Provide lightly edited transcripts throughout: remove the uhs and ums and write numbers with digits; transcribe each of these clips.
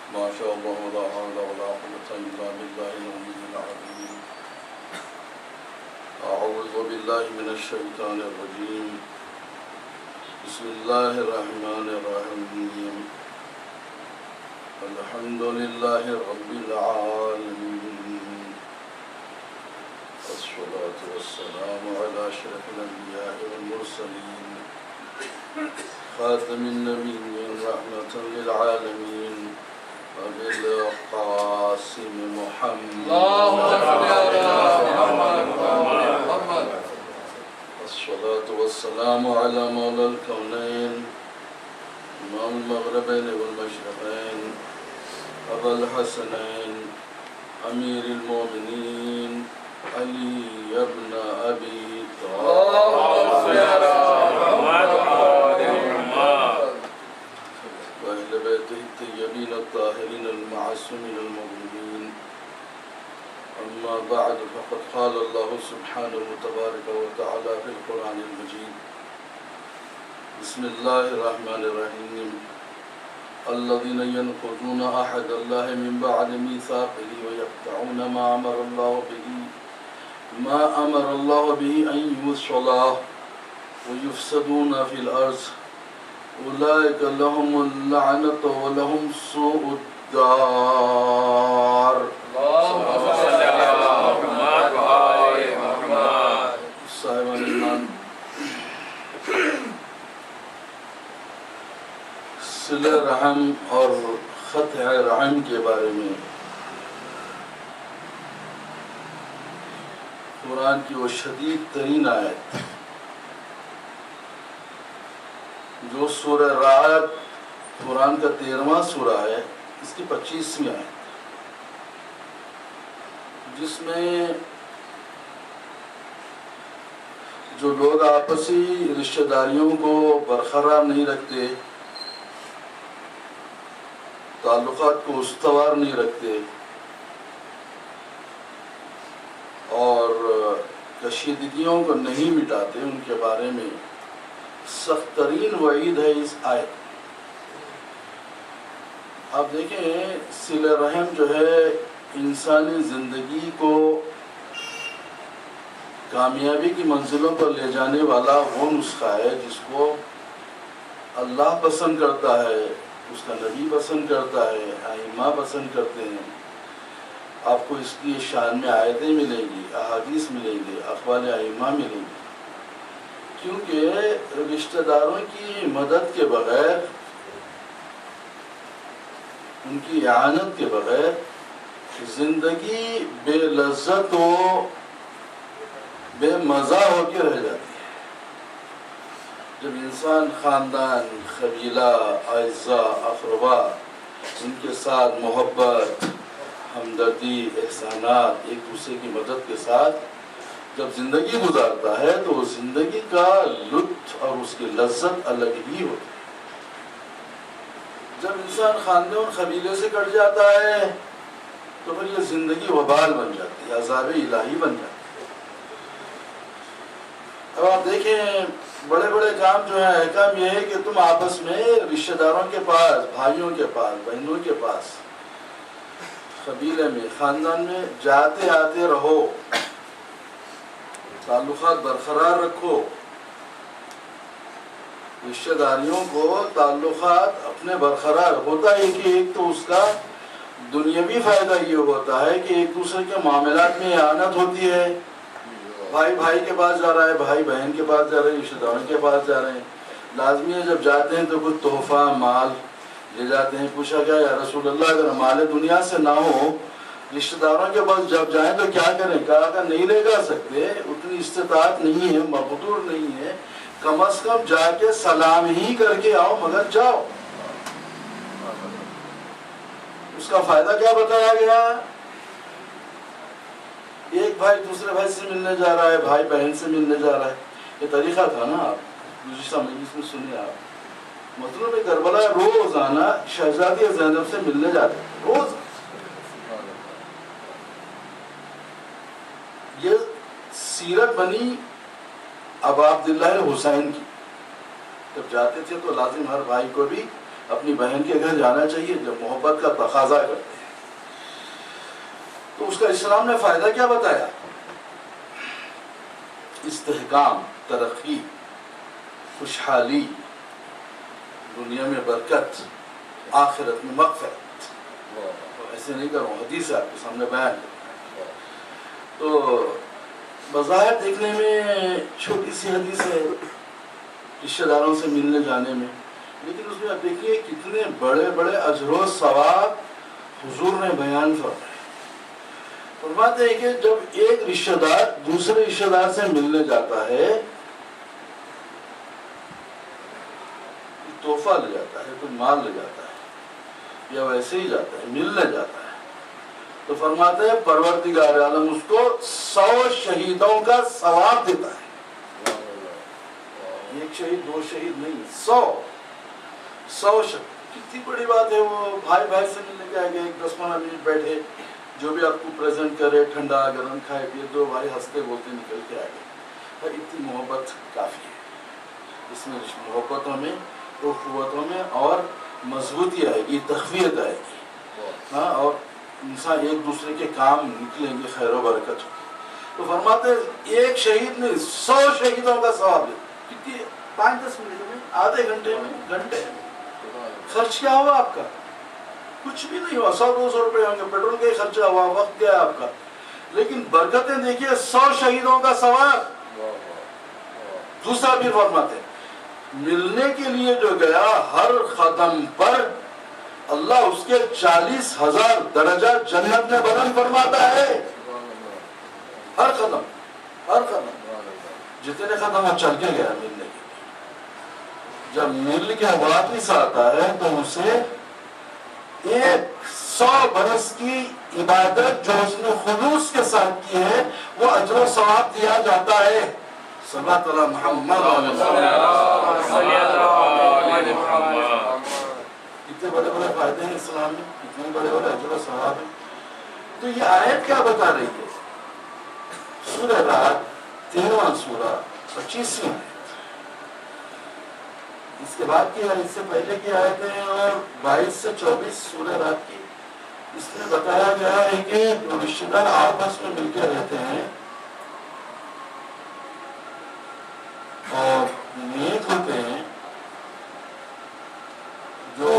ما شاء الله لا حول ولا قوة إلا بالله العلي العظيم. أعوذ بالله من الشيطان الرجيم. بسم الله الرحمن الرحيم. الحمد لله رب العالمين، والصلاة والسلام على أشرف الأنبياء والمرسلين، خاتم النبيين، رحمة للعالمين، وبالقاسم محمد الصلاة والسلام على مولى الكونين، إمام المغربين والمشرقين، أبا الحسنين، أمير المؤمنين علي بن أبي طالب، وأهل بيته الطيبين الطاهرين المعصومين المظلومين. أما بعد، فقد قال الله سبحانه تبارك وتعالى في القرآن المجيد: بسم الله الرحمن الرحيم. الذين ينقضون عهد الله من بعد ميثاقه ويقطعون ما أمر الله به أن يوصل ويفسدون في الأرض أولئك لهم اللعنة ولهم سوء الدار. صاحبان ایمان، صلہ رحم اور قطع رحم کے بارے میں قرآن کی وہ شدید ترین آیت جو سورہ رعد قرآن کا 13واں سورہ ہے، اس کی 25ویں آیت، جس میں جو لوگ آپسی رشتہ داریوں کو برقرار نہیں رکھتے، تعلقات کو استوار نہیں رکھتے اور کشیدگیوں کو نہیں مٹاتے، ان کے بارے میں سخت ترین وعید ہے اس آیت۔ آپ دیکھیں، صلہ رحم جو ہے انسانی زندگی کو کامیابی کی منزلوں پر لے جانے والا وہ نسخہ ہے جس کو اللہ پسند کرتا ہے، اس کا نبی پسند کرتا ہے، ائمہ پسند کرتے ہیں۔ آپ کو اس کی شان میں آیتیں ملیں گی، احادیث ملیں گے، اقوال ائمہ ملیں گی، کیونکہ رشتہ داروں کی مدد کے بغیر، ان کی اعانت کے بغیر زندگی بے لذت و بے مزہ ہو کے رہ جاتی ہے۔ جب انسان خاندان، قبیلہ، اعزاء، اقربا، ان کے ساتھ محبت، ہمدردی، احسانات، ایک دوسرے کی مدد کے ساتھ جب زندگی گزارتا ہے تو اس زندگی کا لطف اور اس کی لذت الگ ہی ہوتی ہے۔ جب انسان خاندان اور قبیلے سے کٹ جاتا ہے تو پھر یہ زندگی وبال بن جاتی ہے، عذاب الہی بن جاتی ہے۔ اب آپ دیکھیں، بڑے بڑے کام جو ہیں، احکام یہ ہے کہ تم آپس میں رشتہ داروں کے پاس، بھائیوں کے پاس، بہنوں کے پاس، قبیلے میں، خاندان میں جاتے آتے رہو، تعلقات برقرار رکھو، رشتہ داریوں کو تعلقات اپنے برقرار ہوتا ہے کہ ایک تو اس کا دنیاوی فائدہ یہ ہوتا ہے کہ ایک دوسرے کے معاملات میں اعانت ہوتی ہے، بھائی بھائی کے پاس جا رہا ہے، بھائی بہن کے پاس جا رہے ہیں، رشتہ داروں کے پاس جا رہے ہیں، لازمی ہے جب جاتے ہیں تو کچھ تحفہ مال لے جاتے ہیں۔ پوچھا گیا یا رسول اللہ اگر مال دنیا سے نہ ہو، رشتہ داروں کے پاس جب جائیں تو کیا کریں؟ کہا کہ نہیں لے جا سکتے، اتنی استطاعت نہیں ہے، مقدور نہیں ہے، کم از کم جا کے سلام ہی کر کے آؤ، مگر جاؤ۔ اس کا فائدہ کیا بتایا گیا؟ ایک بھائی دوسرے بھائی سے ملنے جا رہا ہے، بھائی بہن سے ملنے جا رہا ہے، یہ طریقہ تھا نا، آپ گزشتہ مجلس میں سنیں آپ، مطلب کربلا روزانہ شہزادی زینب سے ملنے جاتے ہیں، روز۔ یہ سیرت بنی ابا عبداللہ حسین کی، جب جاتے تھے تو لازم ہر بھائی کو بھی اپنی بہن کے گھر جانا چاہیے جب محبت کا تقاضا کرتے ہیں. تو اس کا اسلام نے فائدہ کیا بتایا؟ استحکام، ترقی، خوشحالی، دنیا میں برکت، آخرت میں مغفرت. ایسے نہیں کروں، حدیث ہے آپ کے سامنے بیان کروں. تو بظاہر دیکھنے میں چھوٹی سی حدیث ہے رشتہ داروں سے ملنے جانے میں، لیکن اس میں آپ دیکھیے کتنے بڑے بڑے اجر و ثواب حضور نے بیان فرمائے. فرماتے ہیں کہ جب ایک رشتہ دار دوسرے رشتہ دار سے ملنے جاتا ہے، تحفہ لے جاتا ہے، کوئی مال لے جاتا ہے، یا ویسے ہی جاتا ہے، ملنے جاتا ہے، تو فرماتے ہیں پروردگار عالم اس کو 100 شہیدوں کا ثواب دیتا ہے. ایک شہید، 2 شہید نہیں، 100 شہید. کتنی بڑی بات ہے. وہ بھائی بھائی سے ملنے کے آگے 10-15 منٹ بیٹھے، جو بھی آپ کو پریزنٹ کرے، ٹھنڈا گرم کھائے پیے، 2 بھائی ہنستے بولتے نکل کے آگے. پر اتنی محبت کافی ہے. اس میں محبتوں میں، اخوتوں میں اور مضبوطی آئے گی، تقویت آئے گی. ہاں، اور انسان ایک دوسرے کے کام نکلیں گے، خیر و برکت ہو. تو فرماتے ہیں ایک شہید نے 100 شہیدوں کا ثواب ہے. کتنی 5-10 منٹ میں، آدھے گھنٹے میں، گھنٹے میں. خرچ کیا ہوا آپ کا؟ کچھ بھی نہیں ہوا. 100-200 روپے ہوں گے، پیٹرول کا ہی خرچہ ہوا، وقت گیا آپ کا. لیکن برکتیں دیکھیے، 100 شہیدوں کا ثواب. دوسرا بھی فرماتے ہیں ملنے کے لیے جو گیا، ہر قدم پر اللہ اس کے 40,000 درجہ جنت میں بلند فرماتا ہے. ہر قدم، ہر قدم. جتنے قدم وہ چل کے گیا ملنے کے لیے، جب مل کے واپس آتا ہے تو اسے 100 برس کی عبادت جو اس نے خلوص کے ساتھ کی ہے، وہ اجر و ثواب دیا جاتا ہے. صلی اللہ علیہ محمد. کتنے بڑے بڑے فائدے ہیں اسلام میں، کتنے بڑے بڑے اجر و ثواب ہیں. تو یہ آیت کیا بتا رہی ہے؟ سورہ رات 13واں سورہ 25ویں آیت. اس کے بعد کی اس سے پہلے کی آیتیں اور 22 سے 24 سورہ رات کی، اس میں بتایا گیا ہے کہ جو رشتہ دار آپس میں مل کے رہتے ہیں اور نیک ہوتے ہیں، جو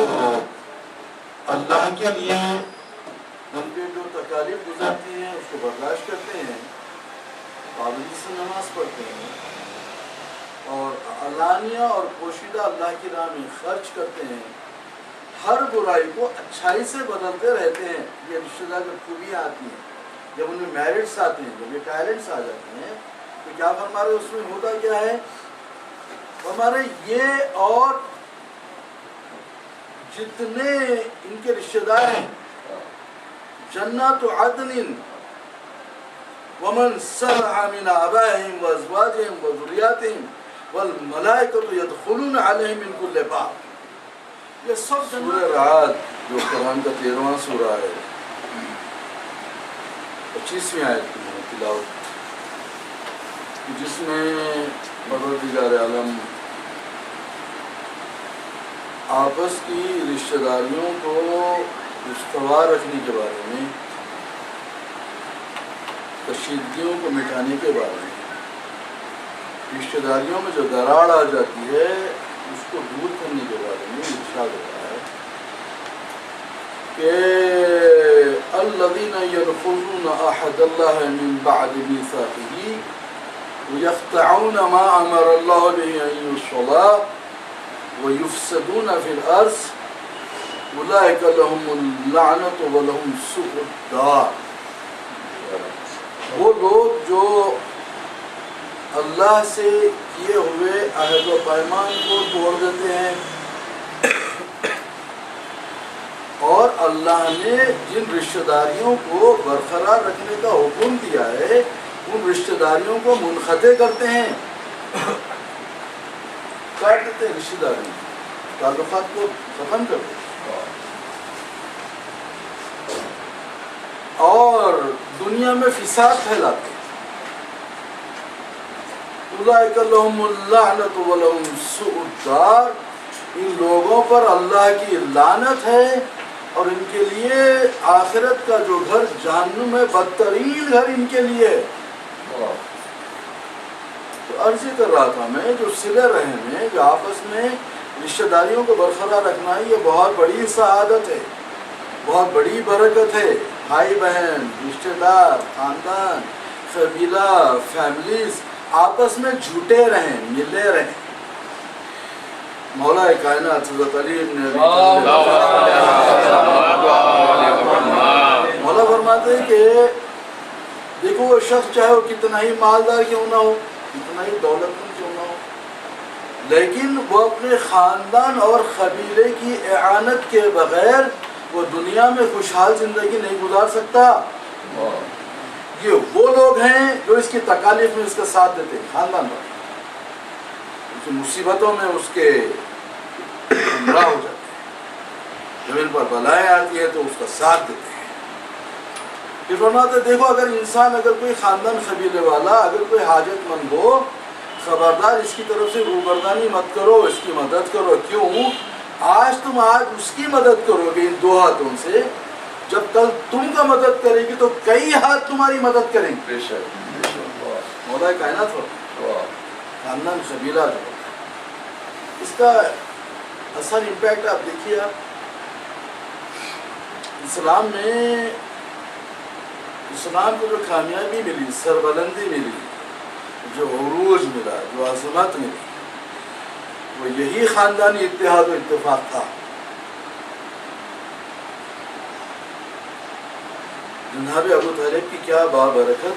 اللہ کے لیے ان پہ جو تکالیف گزرتی ہیں اس کو برداشت کرتے ہیں، پابندی سے نماز پڑھتے ہیں، اور علانیہ اور پوشیدہ اللہ کی راہ میں خرچ کرتے ہیں، ہر برائی کو اچھائی سے بدلتے رہتے ہیں. یہ رشتہ دار جب خوبیاں آتی ہیں، جب ان میں میرٹس آتے ہیں، جب یہ ٹیلنٹس آ جاتے ہیں، تو کیا فرما رہے اس میں ہوتا کیا ہے؟ ہمارے یہ اور جتنے ان کے رشتہ دار ہیں، جنات عدن ومن صلح من آبائهم وازواجهم وذریاتهم والملائکۃ يدخلون علیہم من کل باب. یہ سب سورہ رعد جو قرآن کا 13واں سورہ ہے، 25ویں آیت کی تلاوت، جس میں پروردگار عالم آپس کی رشتہ داریوں کو استوار رکھنے کے بارے میں، کشیدگیوں کو مٹانے کے بارے میں، رشتہ داریوں میں جو دراڑ آ جاتی ہے اس کو دور کرنے کے بارے میں ارشاد ہوتا ہے کہ الذین ينقضون عہد اللہ من بعد میثاقہ ویقطعون ما امر اللہ به ان یوصل ویفسدون فی الارض اولئک لهم اللعنۃ ولهم سوء الدار. وہ لوگ جو اللہ سے کیے ہوئے عہد و پیمان کو توڑ دیتے ہیں، اور اللہ نے جن رشتہ داریوں کو برقرار رکھنے کا حکم دیا ہے ان رشتہ داریوں کو منقطع کرتے ہیں، کاٹ دیتے ہیں، رشتہ داریوں تعلقات کو ختم کر دیتے اور دنیا میں فساد پھیلاتے ہیں. اولئک لهم اللعنۃ ولهم سوء الدار. ان لوگوں پر اللہ کی لعنت ہے اور ان کے لیے آخرت کا جو گھر جہنم ہے بدترین گھر ان کے لیے ہے۔ تو عرض کر رہا تھا میں، جو صلہ رحم ہے، جو آپس میں رشتہ داریوں کو برقرار رکھنا ہے، یہ بہت بڑی سعادت ہے، بہت بڑی برکت ہے۔ بھائی بہن، رشتہ دار، خاندان، قبیلہ، فیملیز آپس میں جھوٹے رہیں، ملے رہیں۔ مولا کائنات حضرت علی ابن ابی مولا فرماتے ہیں کہ دیکھو وہ شخص چاہے وہ کتنا ہی مالدار کیوں نہ ہو، کتنا ہی دولت مند کیوں نہ ہو، لیکن وہ اپنے خاندان اور قبیلے کی اعانت کے بغیر وہ دنیا میں خوشحال زندگی نہیں گزار سکتا۔ یہ وہ لوگ ہیں جو اس کی تکالیف میں اس کا ساتھ دیتے ہیں، خاندان والے اس کی مصیبتوں میں اس کے ہمراہ ہو جاتے ہیں، جب ان پر بلائیں آتی ہے تو اس کا ساتھ دیتے ہیں۔ یہ فرماتے دیکھو اگر انسان، اگر کوئی خاندان قبیلے والا اگر کوئی حاجت مند ہو، خبردار اس کی طرف سے روبردانی مت کرو، اس کی مدد کرو۔ کیوں؟ آج تم اس کی مدد کرو گے ان دو ہاتھوں سے، جب کل تم کا مدد کرے گی تو کئی ہاتھ تمہاری مدد کریں گے۔ بے شک مولا کائنات ہو خاندان قبیلہ جو اس کا اثر امپیکٹ آپ دیکھیے۔ آپ اسلام میں، اسلام کو جو کامیابی ملی، سربلندی ملی، جو عروج ملا، جو عظمت ملی، وہ یہی خاندانی اتحاد و اتفاق تھا۔ جناب ابو طالب کی کیا بابرکت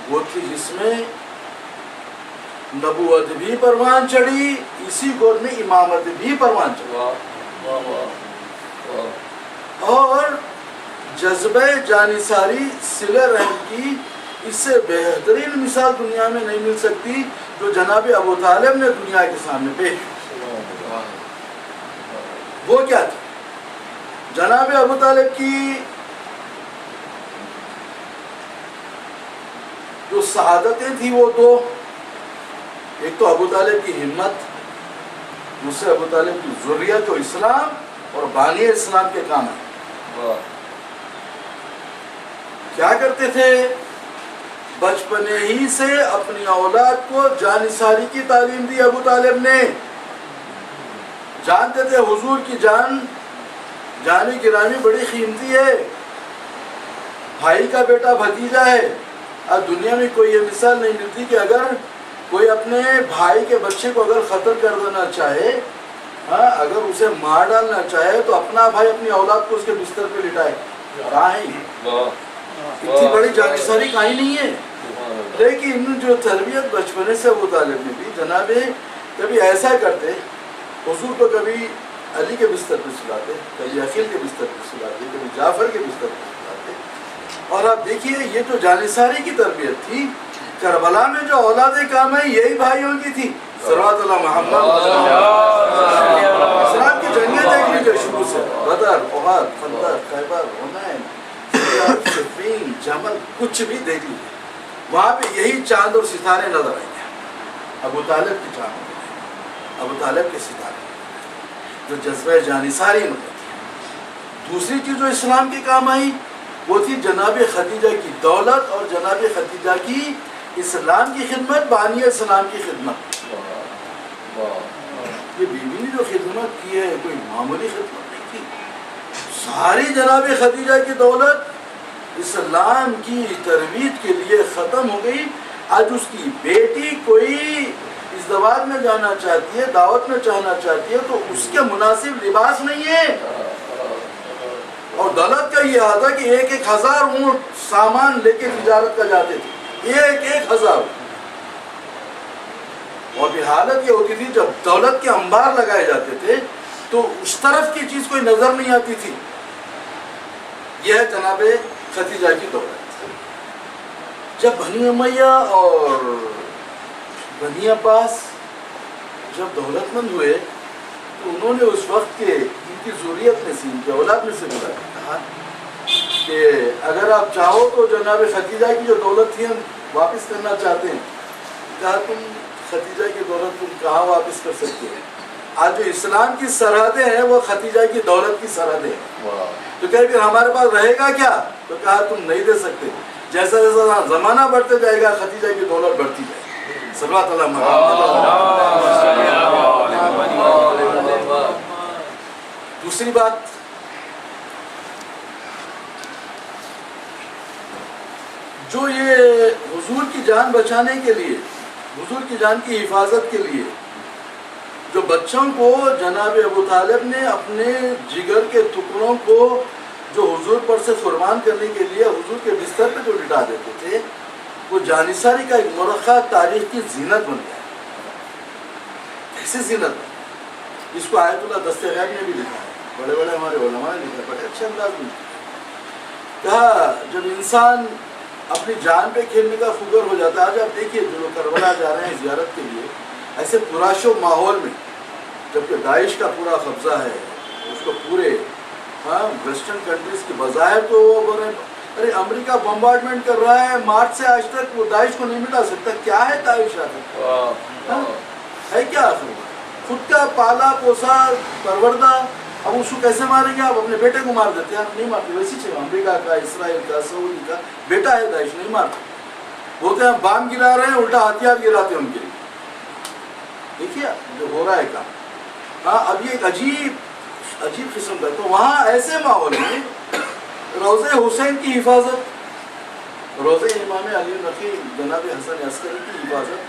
وہ تھی، جس میں نبوت بھی پروان چڑھی، اسی گود میں امامت بھی پروان چڑھی، اور جذبہ جانثاری صلہ رحم کی اس سے بہترین مثال دنیا میں نہیں مل سکتی جو جناب ابو طالب نے دنیا کے سامنے پیش کی۔ وہ کیا تھا؟ جناب ابو طالب کی جو سعادتیں تھیں وہ دو، ایک تو ابو طالب کی ہمت، دوسرے ابو طالب کی ذریت و اسلام اور بانی اسلام کے کام ہے۔ کیا کرتے تھے؟ بچپنے ہی سے اپنی اولاد کو جانثاری کی تعلیم دی ابو طالب نے۔ جانتے تھے حضور کی جان گرامی بڑی قیمتی ہے، بھائی کا بیٹا بھتیجا ہے۔ اب دنیا میں کوئی یہ مثال نہیں ملتی کہ اگر کوئی اپنے بھائی کے بچے کو اگر قتل کر دینا چاہے، اگر اسے مار ڈالنا چاہے تو اپنا بھائی اپنی اولاد کو اس کے بستر پہ لٹائے۔ کہاں ہے اتنی بڑی جانثاری کہیں نہیں ہے۔ لیکن جو تربیت بچپنے سے ابو طالب نے بھی، جناب کبھی ایسا کرتے حضور کو کبھی علی کے بستر پہ سلاتے، کبھی عقیل کے بستر پہ سلاتے، کبھی جعفر کے بستر پہ سلاتے۔ اور آپ دیکھیے یہ جو جانثاری کی تربیت تھی، کربلا میں جو اولادیں کام ہیں یہی بھائیوں کی تھی۔ صلوات اللہ محمد۔ اسلام کی جنگیں دیکھ لیجیے شروع سے، بدر، احد، خندق، خیبر، حنین، صفین، جمل، کچھ بھی دیکھ لیجیے، وہاں پہ یہی چاند اور ستارے نظر آئیں گے۔ ابو طالب کی چاند، ابو طالب کے ستارے، جو جذبہ جانثاری میں تھی۔ دوسری چیز جو اسلام کے کام آئی وہ تھی جناب خدیجہ کی دولت اور جناب خدیجہ کی اسلام کی خدمت، بانی اسلام کی خدمت۔ یہ بیوی نے جو خدمت کی ہے کوئی معمولی خدمت نہیں کی۔ ساری جناب خدیجہ کی دولت اسلام کی ترویج کے لیے ختم ہو گئی۔ آج اس کی بیٹی کوئی ازدواج میں جانا چاہتی ہے، دعوت میں جانا چاہتی ہے تو اس کے مناسب لباس نہیں ہے۔ اور دولت کا یہ آتا کہ 1,000 اونٹ سامان لے کے تجارت کا جاتے تھے، 1,000۔ اور بھی حالت یہ ہوتی تھی جب دولت کے انبار لگائے جاتے تھے تو اس طرف کی چیز کوئی نظر نہیں آتی تھی۔ یہ ہے جناب خدیجہ کی دولت۔ جب بنی امیہ اور بنی عباس جب دولت مند ہوئے تو انہوں نے اس وقت کے ان کی ذریت میں سے، ان کی اولاد میں سے کہا کہ اگر آپ چاہو تو جناب خدیجہ کی جو دولت تھی ہم واپس کرنا چاہتے ہیں۔ کہا تم خدیجہ کی دولت تم کہاں واپس کر سکتے ہو؟ آج جو اسلام کی سرحدیں ہیں وہ ختیجہ کی دولت کی سرحدیں ہیں. تو کہہ کہ ہمارے پاس رہے گا کیا؟ تو کہا تم نہیں دے سکتے. جیسا جیسا زمانہ بڑھتے جائے گا ختیجہ کی دولت بڑھتی جائے گی. صلوات اللہ محمد. دوسری بات، جو یہ حضور کی جان بچانے کے لیے، حضور کی جان کی حفاظت کے لیے جو بچوں کو جناب ابو طالب نے اپنے جگر کے ٹکڑوں کو جو حضور پر سے قربان کرنے کے لیے حضور کے بستر پہ جو لٹا دیتے تھے، وہ جانثاری کا ایک مرخہ تاریخ کی زینت بن گیا. ایسی زینت، اس کو آیت اللہ دستغیب نے بھی لکھا ہے، بڑے بڑے ہمارے علماء نے لکھا ہے، بڑے اچھے انداز میں کہا جب انسان اپنی جان پہ کھیلنے کا فکر ہو جاتا ہے. آج آپ دیکھیے جو لوگ کربلا جا رہے ہیں زیارت کے لیے، ایسے پراشو ماحول میں، جبکہ داعش کا پورا قبضہ ہے اس کو پورے ویسٹرن کنٹریز کی بظاہر تو وہ بول رہے ہیں ارے امریکہ بمبارڈمنٹ کر رہا ہے، مارچ سے آج تک وہ داعش کو نہیں مٹا سکتا. کیا ہے داعش آخر؟ ہے کیا آخر؟ خود کا پالا پوسا پروردہ. اب اس کو کیسے ماریں گے؟ آپ اپنے بیٹے کو مار دیتے ہیں. آپ نہیں مارتے. ویسی چیز امریکہ کا، اسرائیل کا، سعودی کا بیٹا ہے داعش، نہیں مارتے. بولتے ہیں بام گرا رہے ہیں، الٹا ہتھیار گراتے ہیں ان کے لیے. دیکھیے جو ہو رہا ہے کام. ہاں اب یہ ایک عجیب قسم کا. تو وہاں ایسے ماحول میں روضہ حسین کی حفاظت، روضہ امام علی نقی جناب حسن عسکری کی حفاظت،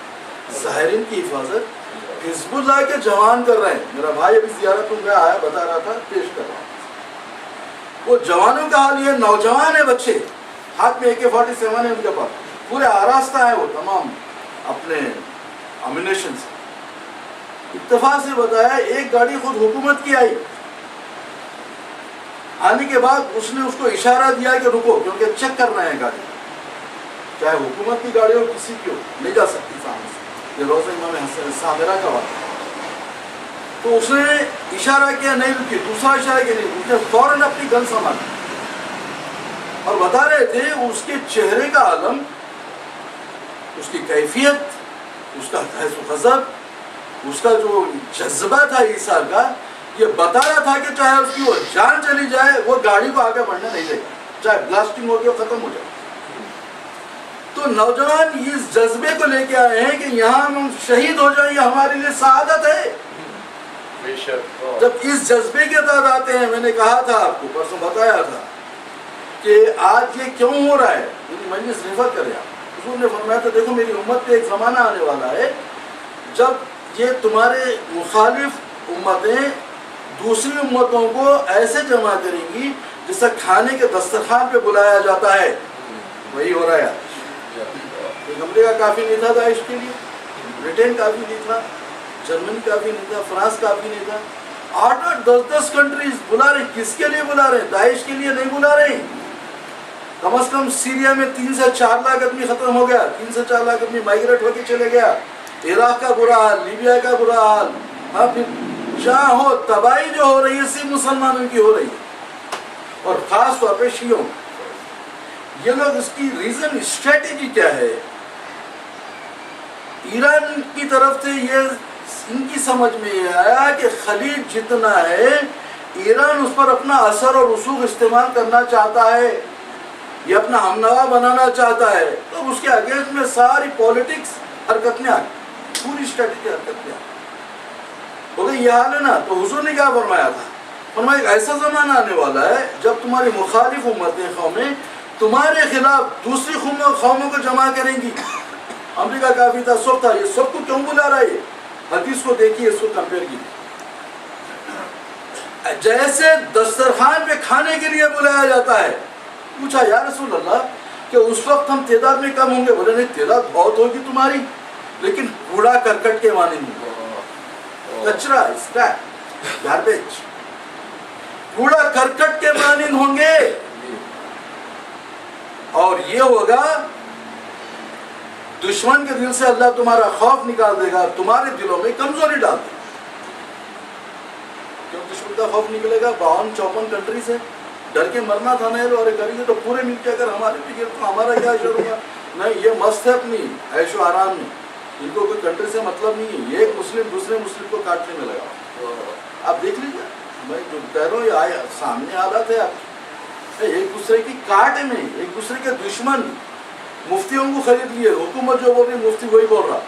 ظاہرین کی حفاظت، حزب اللہ کے جوان کر رہے ہیں. میرا بھائی ابھی زیارت میں آیا بتا رہا تھا، پیش کر رہا ہوں. وہ جوانوں کا حال یہ، نوجوان ہیں بچے، ہاتھ میں AK-47 ہے ان کے پاس، پورے آراستہ ہے وہ تمام اپنے امینیشن سے. اتفاق سے بتایا ایک گاڑی خود حکومت کی آئی، آنے کے بعد اس نے اس کو اشارہ دیا کہ رکو، کیونکہ چیک کر رہے ہیں گاڑی، چاہے حکومت کی گاڑی ہو کسی کی ہو، نہیں جا سکتی سامنے سے. یہ روزہ امام حسن صابرہ کا واقعہ. تو اس نے اشارہ کیا، نہیں رکی. دوسرا اشارہ کیا، نہیں. اس نے فوراً اپنی گن سنبھالی اور بتا رہے تھے اس کے چہرے کا عالم، اس کی کیفیت، اس کا حیث و غضب، اس کا جو جذبہ تھا عیسیٰ کا، یہ بتا رہا تھا کہ چاہے اس کی وہ جان چلی جائے وہ گاڑی کو آگے بڑھنے نہیں دے گا، چاہے بلاسٹنگ ہو کے ختم ہو جائے. تو نوجوان اس جذبے کو لے کے آئے ہیں کہ یہاں ہم شہید ہو جائیں، یہ ہمارے لیے سعادت ہے. جب اس جذبے کے تحت آتے ہیں، میں نے کہا تھا آپ کو پرسوں بتایا تھا کہ آج یہ کیوں ہو رہا ہے، میری مجلس ریفر کرے. حضور نے فرمایا تھا دیکھو میری امت پہ ایک زمانہ آنے والا ہے جب یہ تمہارے مخالف امتیں دوسری امتوں کو ایسے جمع کریں گی جسے کھانے کے دسترخوان پہ بلایا جاتا ہے. وہی ہو رہا ہے. امریکہ کافی نہیں تھا داعش کے لیے، برٹین کافی نہیں تھا، جرمنی کافی نہیں تھا، فرانس کافی نہیں تھا. 8-8 10-10 کنٹریز بلا رہے. کس کے لیے بلا رہے ہیں؟ داعش کے لیے نہیں بلا رہے. کم از کم سیریا میں 3 سے 4 لاکھ آدمی ختم ہو گیا، 3 سے 4 لاکھ آدمی مائگریٹ ہو کے چلے گیا. عراق کا برا حال، لیبیا کا برا حال. ہاں پھر جہاں ہو تباہی جو ہو رہی ہے صرف مسلمانوں کی ہو رہی ہے، اور خاص طور پہ شیعوں. یہ لوگ اس کی ریزن اسٹریٹجی کیا ہے؟ ایران کی طرف سے یہ ان کی سمجھ میں یہ آیا کہ خلیج جتنا ہے ایران اس پر اپنا اثر اور رسوخ استعمال کرنا چاہتا ہے، یہ اپنا ہمنوا بنانا چاہتا ہے. تو اس کے اگینسٹ میں ساری پولیٹکس حرکت میں آ گئی، پوری اسٹریٹجی حرکت میں آ گئی. بولے یہ حال ہے نا. تو حضور نے کیا فرمایا تھا؟ فرمایا ایک ایسا زمانہ آنے والا ہے جب تمہاری مخالف امتیں، قومیں تمہارے خلاف دوسری قوموں کو جمع کریں گی. امریکہ کافی تھا، سب تھا، یہ سب کو کیوں بلا رہا ہے؟ یہ حدیث کو دیکھیے، اس کو کمپیئر کیجیے. جیسے دسترخوان پہ کھانے کے لیے بلایا جاتا ہے. پوچھا یا رسول اللہ کہ اس وقت ہم تعداد میں کم ہوں گے؟ بولے نہیں، تعداد بہت ہوگی تمہاری، لیکن کوڑا کرکٹ کے مانند نہیں، کچرا، اسکریپ، گاربیج، کوڑا کرکٹ کے مانند ہوں گے. اور یہ ہوگا دشمن کے دل سے اللہ تمہارا خوف نکال دے گا، تمہارے دلوں میں کمزوری ڈال دے گا. کیوں دشمن کا خوف نکلے گا؟ 52-54 کنٹریز ہے، ڈر کے مرنا تھا نا. اور کریں گے تو پورے مل کے اگر ہمارے بھی تو ہمارا کیا اشر ہوگا؟ نہیں، یہ مست ہے اپنی عیش و آرام میں. ان کو کوئی کنٹری سے مطلب نہیں ہے. یہ ایک مسلم دوسرے مسلم کو کاٹنے میں لگا. آپ دیکھ لیجیے, میں جو کہہ رہا ہوں یہ آئے سامنے حالات ہے آپ. ایک دوسرے کی کاٹ میں, ایک دوسرے کے دشمن مفتیوں کو خرید لیے. حکومت جو بول رہی مفتی وہی بول رہا.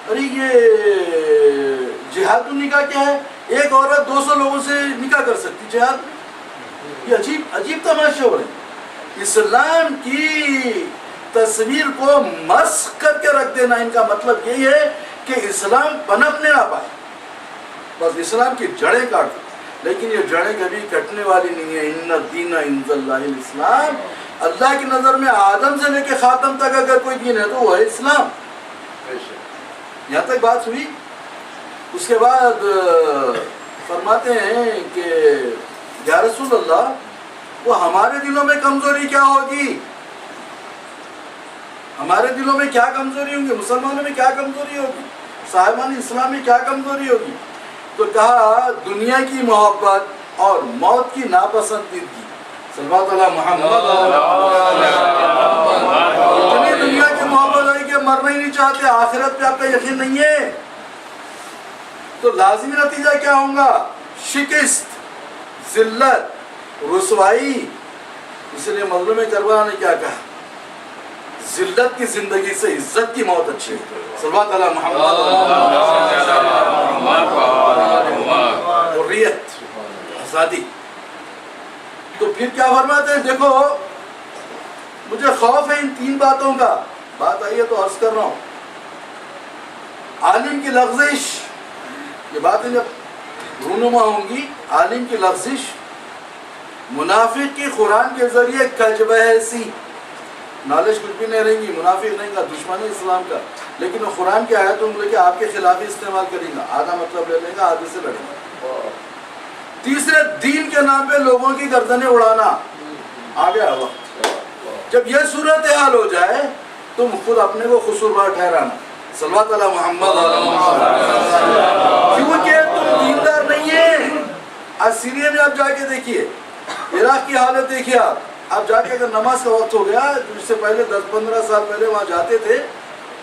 ارے یہ جہاد النکاح کیا ہے؟ ایک عورت 200 لوگوں سے نکاح کر سکتی جہاد. یہ عجیب عجیب تماشے ہو رہے ہیں. اسلام کی تصویر کو مسخ کر کے رکھ دینا, ان کا مطلب یہی ہے کہ اسلام پنپنے نہ پائے, بس اسلام کی جڑیں کاٹ دو. لیکن یہ جڑیں کبھی کٹنے والی نہیں ہے. ان الدین عند اللہ الاسلام. اللہ کی نظر میں آدم سے لے کے خاتم تک اگر کوئی دین ہے تو وہ ہے اسلام. یہاں تک بات ہوئی. اس کے بعد فرماتے ہیں کہ یا رسول اللہ وہ ہمارے دلوں میں کمزوری کیا ہوگی؟ ہمارے دلوں میں کیا کمزوری ہوں گی؟ مسلمانوں میں کیا کمزوری ہوگی؟ صاحبان اسلام میں کیا کمزوری ہوگی؟ تو کہا دنیا کی محبت اور موت کی ناپسندیدگی. صلوات اللہ محمد. اتنی دنیا کی محبت ہے کہ مرنا ہی نہیں چاہتے, آخرت پہ آپ کا یقین نہیں ہے, تو لازمی نتیجہ کیا ہوگا؟ شکست, ذلت, رسوائی. اس لیے مظلوم کربلا نے کیا کہا؟ ذلت کی زندگی سے عزت کی موت اچھی ہے. صلوات اللہ محمد. حریت, آزادی. تو پھر کیا فرماتے ہیں؟ دیکھو مجھے خوف ہے ان 3 باتوں کا. بات آئی ہے تو عرض کر رہا ہوں. عالم کی لغزش, یہ باتیں جب رونما ہوں گی, عالم کی لغزش, منافق کی قرآن کے ذریعے کج بحثی, نالج کچھ بھی نہیں رہیں گی, منافق نہیں کا, دشمن اسلام کا, لیکن وہ قرآن کی آیتوں کو لے کے آپ کے خلاف استعمال کریں گا, آدھا مطلب لے لیں گا, آدھے سے لڑیں گا. تیسرے, دین کے نام پہ لوگوں کی گردنیں اڑانا. آ گیا وقت. جب یہ صورتحال ہو جائے تم خود اپنے کو قصوروار ٹھہرانا. صلوات اللہ محمد. کیونکہ تم دیندار نہیں ہیں. آج سیریا میں آپ جا کے دیکھیے, عراق کی حالت دیکھیے. آپ جا کے اگر نماز کا وقت ہو گیا, اس سے پہلے 10-15 سال پہلے وہاں جاتے تھے,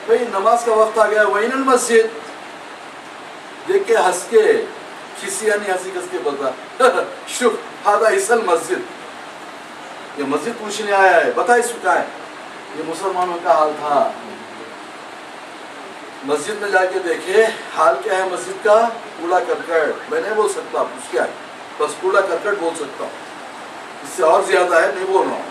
بھئی نماز کا وقت آ گیا, وہیں المسجد, دیکھ کے ہنس کے, کسی نہیں ہنسی کس کے بتا شف ہادہ حصل مسجد, یہ مسجد پوچھنے آیا ہے, بتا اس کا ہے. یہ مسلمانوں کا حال تھا. مسجد میں جا کے دیکھے حال کیا ہے مسجد کا. کوڑا کرکٹ, میں نہیں بول سکتا پوچھ کیا ہے, بس کوڑا کرکٹ بول سکتا ہوں, اس سے اور زیادہ ہے نہیں بول رہا ہوں.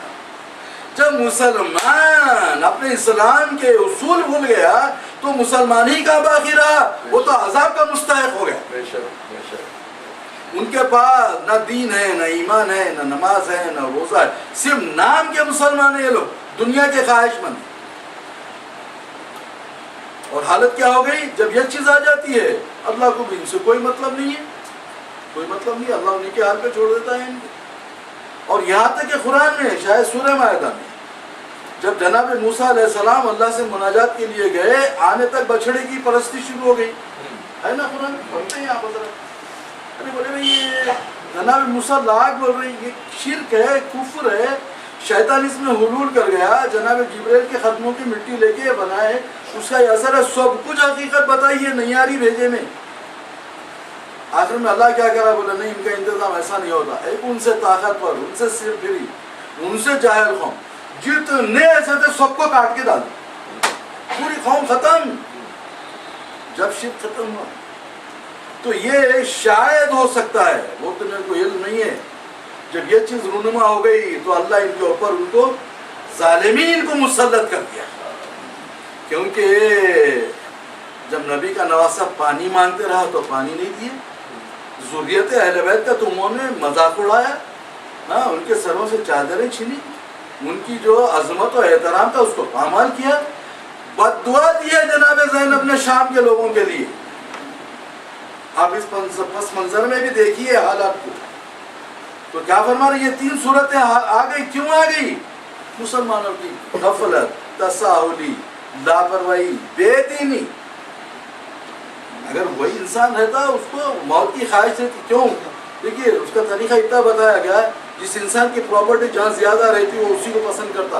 جب مسلمان اپنے اسلام کے اصول بھول گیا تو مسلمان ہی کا باقی رہا, وہ تو عذاب کا مستحق ہو گیا. ان کے پاس نہ دین ہے, نہ ایمان ہے, نہ نماز ہے, نہ روزہ ہے, صرف نام کے مسلمان ہیں یہ لوگ, دنیا کے خواہش مند. اور حالت کیا ہو گئی جب یہ چیز آ جاتی ہے؟ اللہ کو بھی ان سے کوئی مطلب نہیں ہے, کوئی مطلب نہیں. اللہ انہیں کے حال پہ چھوڑ دیتا ہے ان کو. اور یہاں تک کہ قرآن میں شاید سورہ مائدہ میں جب جناب موسیٰ علیہ السلام اللہ سے مناجات کے لیے گئے, آنے تک بچڑے کی پرستی شروع ہو گئی ہے نا. قرآن پڑھتے ہیں آپ حضرت. ارے بولے بھائی یہ جناب موسیٰ لاکھ بول رہے ہیں, یہ شرک ہے, کفر ہے, شیطان اس میں حلول کر گیا. جناب جبریل کے ختموں کی مٹی لے کے بنائے, اس کا یہ اثر ہے, سب کچھ حقیقت بتائیے نہیں آ رہی بھیجے میں. آخر میں اللہ کیا کرا, بولا نہیں ان کا انتظام ایسا نہیں ہوتا. ایک ان سے طاقتور, ان سے سر پھری, ان سے جاہل قوم, جتنے ایسے تھے سب کو کاٹ کے ڈال, پوری قوم ختم. جب شرک ختم ہوا تو یہ شاید ہو سکتا ہے, وہ تو میرے کو علم نہیں ہے, جب یہ چیز رونما ہو گئی تو اللہ ان کے اوپر ان کو ظالمین کو مسلط کر دیا. کیونکہ جب نبی کا نواسہ پانی مانگتے رہا تو پانی نہیں دیے. ذریت اہل بیت کا تمہوں نے مذاق اڑایا, ان کے سروں سے چادریں چھینی, ان کی جو عظمت و احترام تھا اس کو پامال کیا, بد دعا دیا جناب زینب نے شام کے لوگوں کے لیے. آپ اس پس منظر میں بھی دیکھیے حالات کو. تو کیا فرما رہے, یہ 3 صورتیں آ گئی. کیوں آ گئی؟ مسلمانوں کی غفلت, تساہلی, لاپرواہی, بے دینی. اگر وہی انسان رہتا اس کو موت کی خواہش رہتی. کیوں؟ دیکھیے اس کا طریقہ اتنا بتایا گیا ہے, جس انسان کی پراپرٹی جہاں زیادہ رہتی وہ اسی کو پسند کرتا.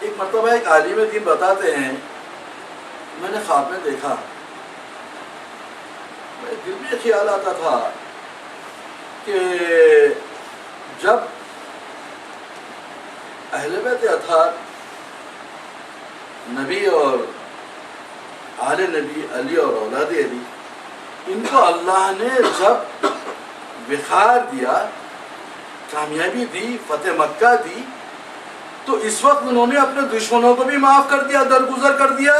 ایک مرتبہ ایک عالم دین بتاتے ہیں میں نے خواب میں دیکھا، میرے دل میں خیال آتا تھا کہ جب اہل بیت اطہار نبی اور آل نبی علی اور اولاد علی، ان کو اللہ نے جب وقار دیا، کامیابی دی، فتح مکہ دی، تو اس وقت انہوں نے اپنے دشمنوں کو بھی معاف کر دیا، درگزر کر دیا۔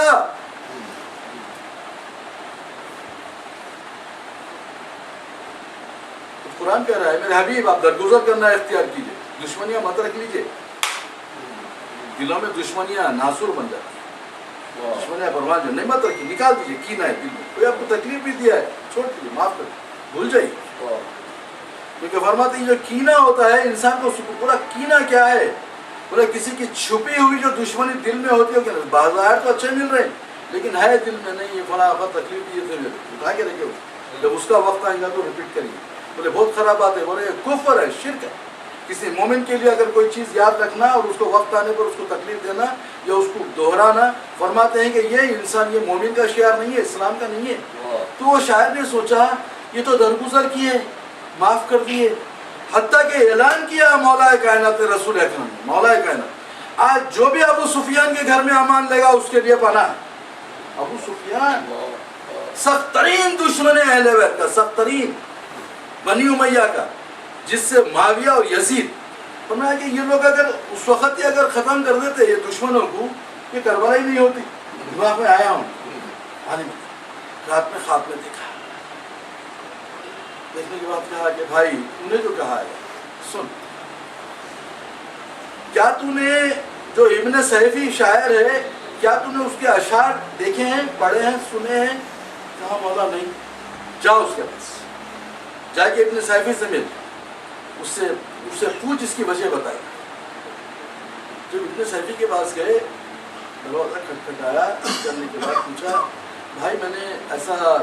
قرآن کہہ رہا ہے میرے حبیب آپ درگزر کرنا اختیار کیجئے، دشمنیاں مت رکھ لیجئے۔ دلوں میں دشمنیاں ناسور بن جاتی ہیں، دشمنیاں پروان جو نہیں مت رکھیے، نکال دیجئے، کینہ ہے دل میں، کوئی آپ کو تکلیف بھی دیا ہے چھوڑ دیجئے، معاف کر دیجئے، بھول جائیے۔ کیونکہ فرماتے ہیں جو کینہ ہوتا ہے انسان کو پورا کینہ کیا ہے، بولے کسی کی چھپی ہوئی جو دشمنی دل میں ہوتی ہے، کہ باظاہر تو اچھے مل رہے ہیں لیکن ہے دل میں نہیں، یہ فلاں وقت تکلیف دیے تھے، اٹھا کے رکھے، جب اس کا وقت آئے گا تو ریپیٹ کریے۔ بولے بہت خراب بات ہے، بولے یہ کفر ہے، شرک ہے۔ کسی مومن کے لیے اگر کوئی چیز یاد رکھنا اور اس کو وقت آنے پر اس کو تکلیف دینا یا اس کو دہرانا، فرماتے ہیں کہ یہ انسان یہ مومن کا شعار نہیں ہے، اسلام کا نہیں ہے۔ تو وہ شاعر نے سوچا یہ تو درگزر کیے، معاف کر دیے، حتیٰ کہ اعلان کیا مولا کائنات رسول اکرم نے، مولا کائنات آج جو بھی ابو سفیان کے گھر میں امان لے گا اس کے لیے پناہ۔ ابو سفیان سخت ترین دشمن اہل بیت کا، سخت ترین بنی امیہ کا، جس سے معاویہ اور یزید، فرمایا کہ یہ لوگ اگر اس وقت ہی اگر ختم کر دیتے یہ دشمنوں کو، یہ کربلا ہی نہیں ہوتی۔ دماغ میں آیا ہوں، رات میں خواب میں دیکھا، دیکھنے کے بعد کہا کہ بھائی تو نے جو کہا ہے سن، کیا تو نے جو ابن صحیفی شاعر ہے کیا تو نے اس کے اشعار دیکھے ہیں، پڑھے ہیں، سنے ہیں؟ کہا مولا نہیں۔ جاؤ اس کے پاس، جا کے ابن صحیفی سے مل، اس سے پوچھ اس کی وجہ بتائی۔ جب ابن صحیفی کے پاس گئے، دروازہ کھٹکھٹایا، کرنے کے بعد پوچھا بھائی میں نے ایسا،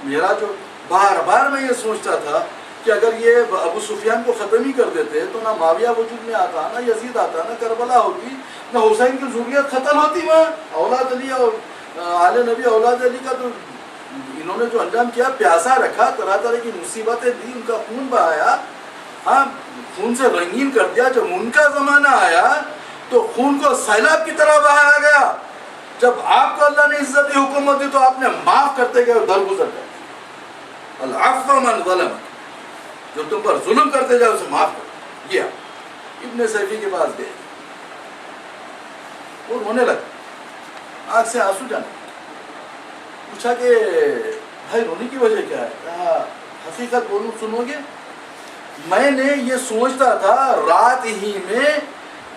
میرا جو بار بار میں یہ سوچتا تھا کہ اگر یہ ابو سفیان کو ختم ہی کر دیتے تو نہ معاویہ وجود میں آتا، نہ یزید آتا، نہ کربلا ہوتی، نہ حسین کی ذریت ختم ہوتی، وہاں اولاد علی اور آل نبی اولاد علی کا تو انہوں نے جو انجام کیا، پیاسا رکھا، طرح طرح کی مصیبتیں دی، ان کا خون بہایا، ہاں خون سے رنگین کر دیا۔ جب ان کا زمانہ آیا تو خون کو سیلاب کی طرح بہایا گیا۔ جب آپ کو اللہ نے عزت حکومت دی تو آپ نے معاف کرتے گئے اور درگزر کرتے، العفو من ظلم، جو تم پر ظلم کرتے جائے اسے معاف کر گیا۔ ابن صحیفی کے پاس گئے، وہ رونے لگا، آنکھ سے آنسو جانے، پوچھا کہ بھائی رونے کی وجہ کیا ہے؟ کہا حقیقت بولوں سنو گے، میں نے یہ سوچتا تھا رات ہی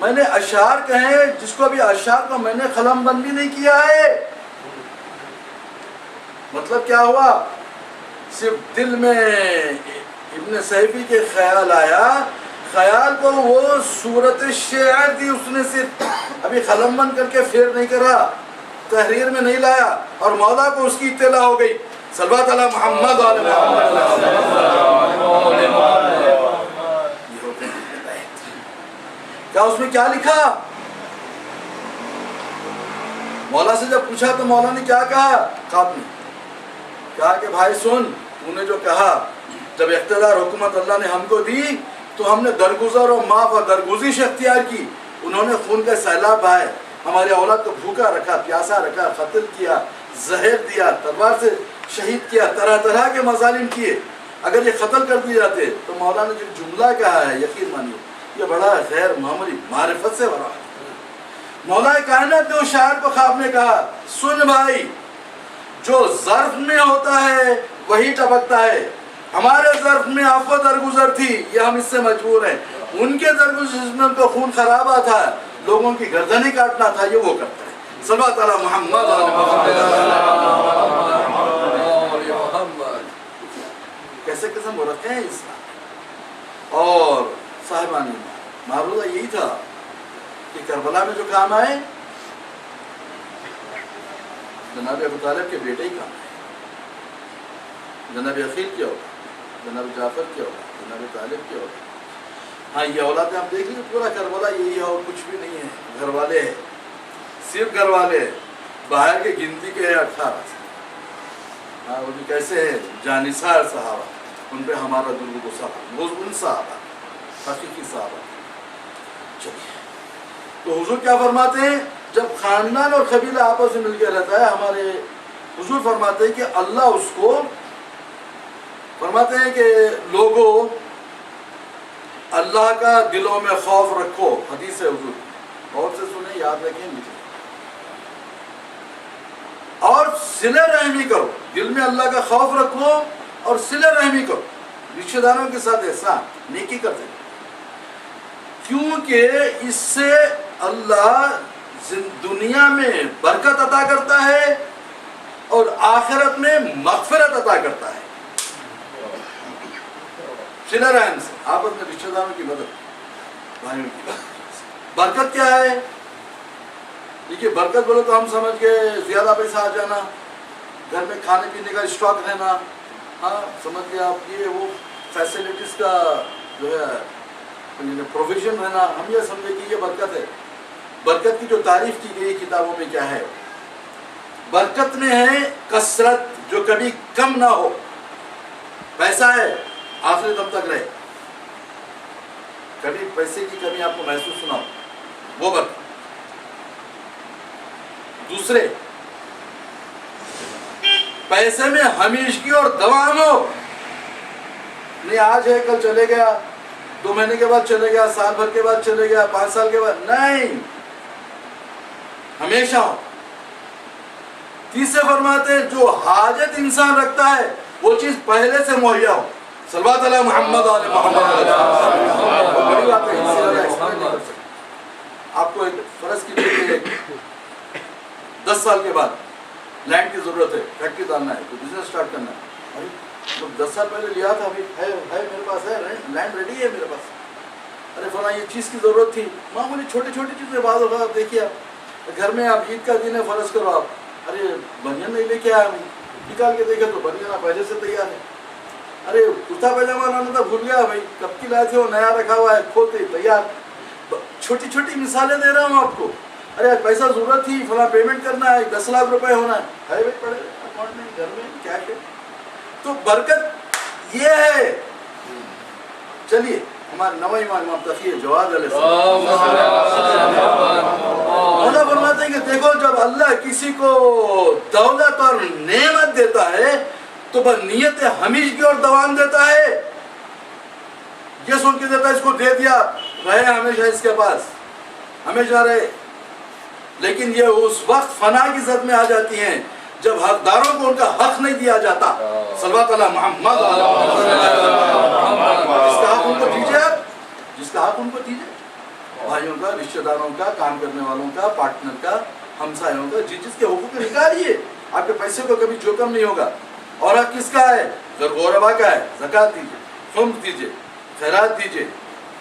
میں نے اشعار کہیں جس کو ابھی اشعار کو میں نے قلم بند بھی نہیں کیا ہے۔ مطلب کیا ہوا؟ صرف دل میں ابن صحیفی کے خیال آیا، خیال کو وہ صورت شعر دی، اس نے صرف ابھی قلم بند کر کے پھر نہیں کرا، تحریر میں نہیں لایا، اور مولا کو اس کی اطلاع ہو گئی۔ صلوات علی محمد و علی محمد۔ کیا اس میں کیا لکھا؟ مولا سے جب پوچھا تو مولا نے کیا کہا؟ خواب میں کہا کہ بھائی سن، تو نے جو کہا، جب اقتدار حکومت اللہ نے ہم کو دی تو ہم نے درگزر و معاف اور درگزش اختیار کی۔ انہوں نے خون کا سیلاب بہائے، ہمارے اولاد کو بھوکا رکھا، پیاسا رکھا، قتل کیا، زہر دیا، تلوار سے شہید کیا، طرح طرح کے مظالم کیے۔ اگر یہ قتل کر دیے جاتے تو مولا نے جو جملہ کہا ہے یقین مانیے یہ بڑا غیر معمولی معرفت سے بھرا ہے۔ مولا کائنات نے اس شاعر کو خواب میں کہا سن بھائی، جو ظرف میں ہوتا ہے وہی ٹپکتا ہے، ہمارے ظرف میں عفو درگزر تھی، یہ ہم اس سے مجبور ہیں، ان کے درگزر میں ان کو خون خرابہ تھا، لوگوں کی گردنیں کاٹنا تھا، یہ وہ کرتا ہے۔ صلوات علی محمد کیسے قسم ہو رکھے ہیں اسلام۔ اور صاحبان معروضہ یہی تھا کہ کربلا میں جو کام آئے جناب ابو طالب کے بیٹے ہی کام آئے، جناب عقیل کیا ہوگا، جناب جعفر کیا ہوگا، جناب طالب کیا ہوگا، ہاں یہ اولاد آپ دیکھ لیجیے پورا کربلا یہی ہے اور کچھ بھی نہیں ہے. گھر والے ہیں, صرف گھر والے ہیں, باہر کے گنتی کے 18. ہاں وہ بھی کیسے ہیں جانثار صحابہ, ان پہ ہمارا درود و سلام, وہ ان صحابہ حقیقی صحابہ. چلیے تو حضور کیا فرماتے ہیں, جب خاندان اور قبیلہ آپس میں مل کے رہتا ہے, ہمارے حضور فرماتے ہیں کہ اللہ اس کو فرماتے ہیں کہ لوگوں اللہ کا دلوں میں خوف رکھو. حدیث ہے حضور, غور سے سنیں, یاد رکھیں مجھے. اور صلہ رحمی کرو, دل میں اللہ کا خوف رکھو اور صلہ رحمی کرو, رشتہ داروں کے ساتھ احسان نیکی کرتے, کیونکہ اس سے اللہ دنیا میں برکت عطا کرتا ہے اور آخرت میں مغفرت عطا کرتا ہے. صلہ رحم سے آپس میں رشتہ داروں کی مدد, بھائیوں کی برکت کیا ہے. دیکھیے برکت بولو تو ہم سمجھ گئے زیادہ پیسہ آ جانا, گھر میں کھانے پینے کا اسٹاک رہنا, ہاں سمجھ گئے آپ, یہ وہ فیسلٹیز کا جو ہے پروویژن رہنا, ہم یہ سمجھے کہ یہ برکت ہے. برکت کی جو تعریف کی گئی کتابوں میں کیا ہے, برکت میں ہے کثرت جو کبھی کم نہ ہو. پیسہ ہے آخری دم تک رہے, کبھی پیسے کی کمی آپ کو محسوس نہ ہو, وہ برکت. دوسرے, پیسے میں ہمیشگی اور دوام ہو, نہیں آج ہے کل چلے گیا, 2 مہینے کے بعد چلے گیا, سال بھر کے بعد چلے گیا, 5 سال کے بعد, نہیں, ہمیشہ ہو. تیسرے فرماتے ہیں جو حاجت انسان رکھتا ہے وہ چیز پہلے سے مہیا ہو. صلوات علی محمد علی محمد. بڑی بات ہے, آپ کو ایک فرض کیجیے 10 سال کے بعد لینڈ کی ضرورت ہے, فیکٹری ڈالنا ہے, تو بزنس اسٹارٹ کرنا ہے. 10 سال پہلے لیا تھا, ابھی ہے میرے پاس, ہے لینڈ ریڈی ہے میرے پاس. ارے فلاں یہ چیز کی ضرورت تھی, معمولی چھوٹی چھوٹی چیزیں بعض ہوگا. آپ دیکھیے آپ گھر میں آپ عید کا دن ہے فرض کرو آپ, ارے بنیان نہیں لے کے آیا, نکال کے دیکھے تو بنیان پہلے سے تیار ہے. ارے کرتا پاجامہ لانا تھا, بھول گیا بھائی, کب کی لائے تھے, وہ نیا رکھا ہوا ہے, کھولتے تیار. چھوٹی چھوٹی مثالیں دے رہا ہوں آپ کو. ارے پیسہ ضرورت تھی, فلاں پیمنٹ کرنا ہے, 10 لاکھ روپے ہونا ہے بھائی پڑے اکاؤنٹ میں, گھر میں کیا ہے. تو برکت یہ ہے. چلیے ہمارے نواں امام تقی جواد علیہ السلام مولا فرماتے ہیں کہ دیکھو جب اللہ کسی کو دولت اور نعمت دیتا ہے تو بس نیت ہمیشگی اور دوام دیتا ہے. یہ سن کے دیتا ہے اس کو دے دیا, رہے ہمیشہ اس کے پاس, ہمیشہ رہے. لیکن یہ اس وقت فنا کی زد میں آ جاتی ہیں جب حقداروں کو ان کا حق نہیں دیا جاتا. صلوات علی محمد. جس کا حق ان کو دیجیے, جس کا حق ان کو دیجیے, بھائیوں کا, رشتہ داروں کا, کام کرنے والوں کا, پارٹنر کا, ہمسایوں کا, جس کے حقوق نکالیے. آپ کے پیسے کو کبھی جوکم نہیں ہوگا. اور حق کس کا ہے, غربا کا ہے, زکات دیجیے, خمس دیجیے, خیرات دیجیے,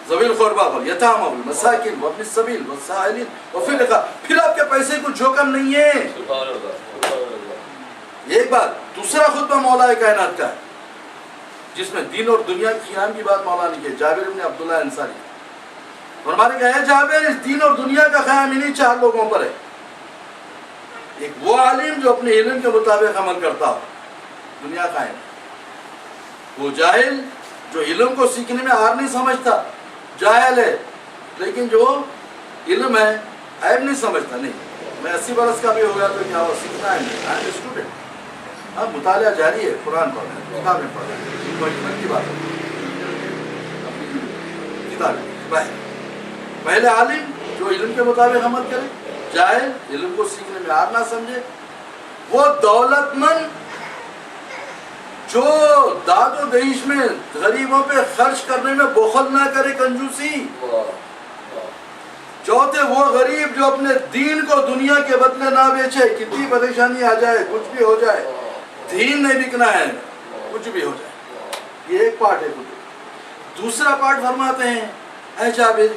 ذوی القربا والیتامی والمساکین وابن السبیل والسائلین وفی الرقاب. پھر آپ کے پیسے کو جوکم نہیں ہے. ایک بات. دوسرا خطبہ مولا کائنات کا ہے جس میں دین اور دنیا کی قیام کی بات مولا نے کی. جابر بن عبداللہ انصاری فرمانے کہ ہے جابر, اس دین اور دنیا کا قیام انہی 4 لوگوں پر ہے. ایک وہ عالم جو اپنے علم کے مطابق عمل کرتا ہو, دنیا قائم. وہ جاہل جو علم کو سیکھنے میں آر نہیں سمجھتا, جاہل ہے, لیکن جو علم ہے عیب نہیں سمجھتا. نہیں, میں 80 برس کا بھی ہو گیا تو کیا وہ سیکھنا ہے, آئی ایم اسٹوڈنٹ. اب مطالعہ جاری ہے, قرآن پڑھ رہے ہیں, کتابیں پڑھ رہے ہیں, کوئی حکمت کی بات ہے, کتابیں. پہلے عالم جو علم کے مطابق عمل کرے, جاہل علم کو سیکھنے میں آر نہ سمجھے. وہ دولت مند جو داد و دہیش میں غریبوں پہ خرچ کرنے میں بخل نہ کرے, کنجوسی. چوتھے وہ غریب جو اپنے دین کو دنیا کے بدلے نہ بیچے, کتنی پریشانی آ جائے, کچھ بھی ہو جائے, دین نہیں بکنا ہے, کچھ بھی ہو جائے. یہ ایک پارٹ ہے. دوسرا پارٹ فرماتے ہیں اے جابر,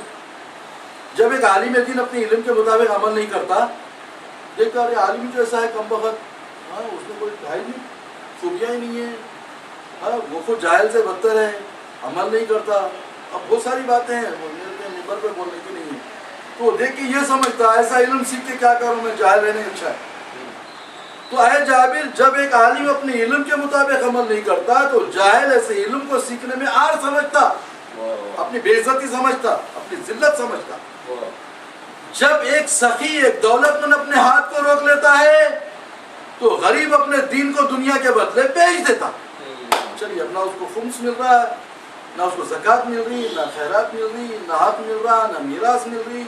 جب ایک عالم دین اپنے علم کے مطابق عمل نہیں کرتا, دیکھتا ارے عالم جو ایسا ہے کم بخت, ہاں اس میں کوئی ڈھائی نہیں, خوبیاں ہی نہیں ہے, ہاں وہ خود جاہل سے بدتر ہے, عمل نہیں کرتا, اب بہت ساری باتیں ہیں وہ میرے منبر پہ بولنے کی نہیں ہے، تو دیکھ کے یہ سمجھتا ہے ایسا علم سیکھ کے کیا کروں میں، جاہل رہنے اچھا ہے۔ تو اے جابر، جب ایک عالم اپنے علم کے مطابق عمل نہیں کرتا تو جاہل ایسے علم کو سیکھنے میں آر سمجھتا، اپنی بے عزتی سمجھتا، اپنی ذلت سمجھتا۔ جب ایک سخی، ایک دولت مند اپنے ہاتھ کو روک لیتا ہے تو غریب اپنے دین کو دنیا کے بدلے بیچ دیتا۔ چلیے، اب نہ اس کو خمس مل رہا ہے، نہ اس کو زکوٰۃ مل رہی، نہ خیرات مل رہی، نہ حق مل رہا، نہ میراث مل رہی،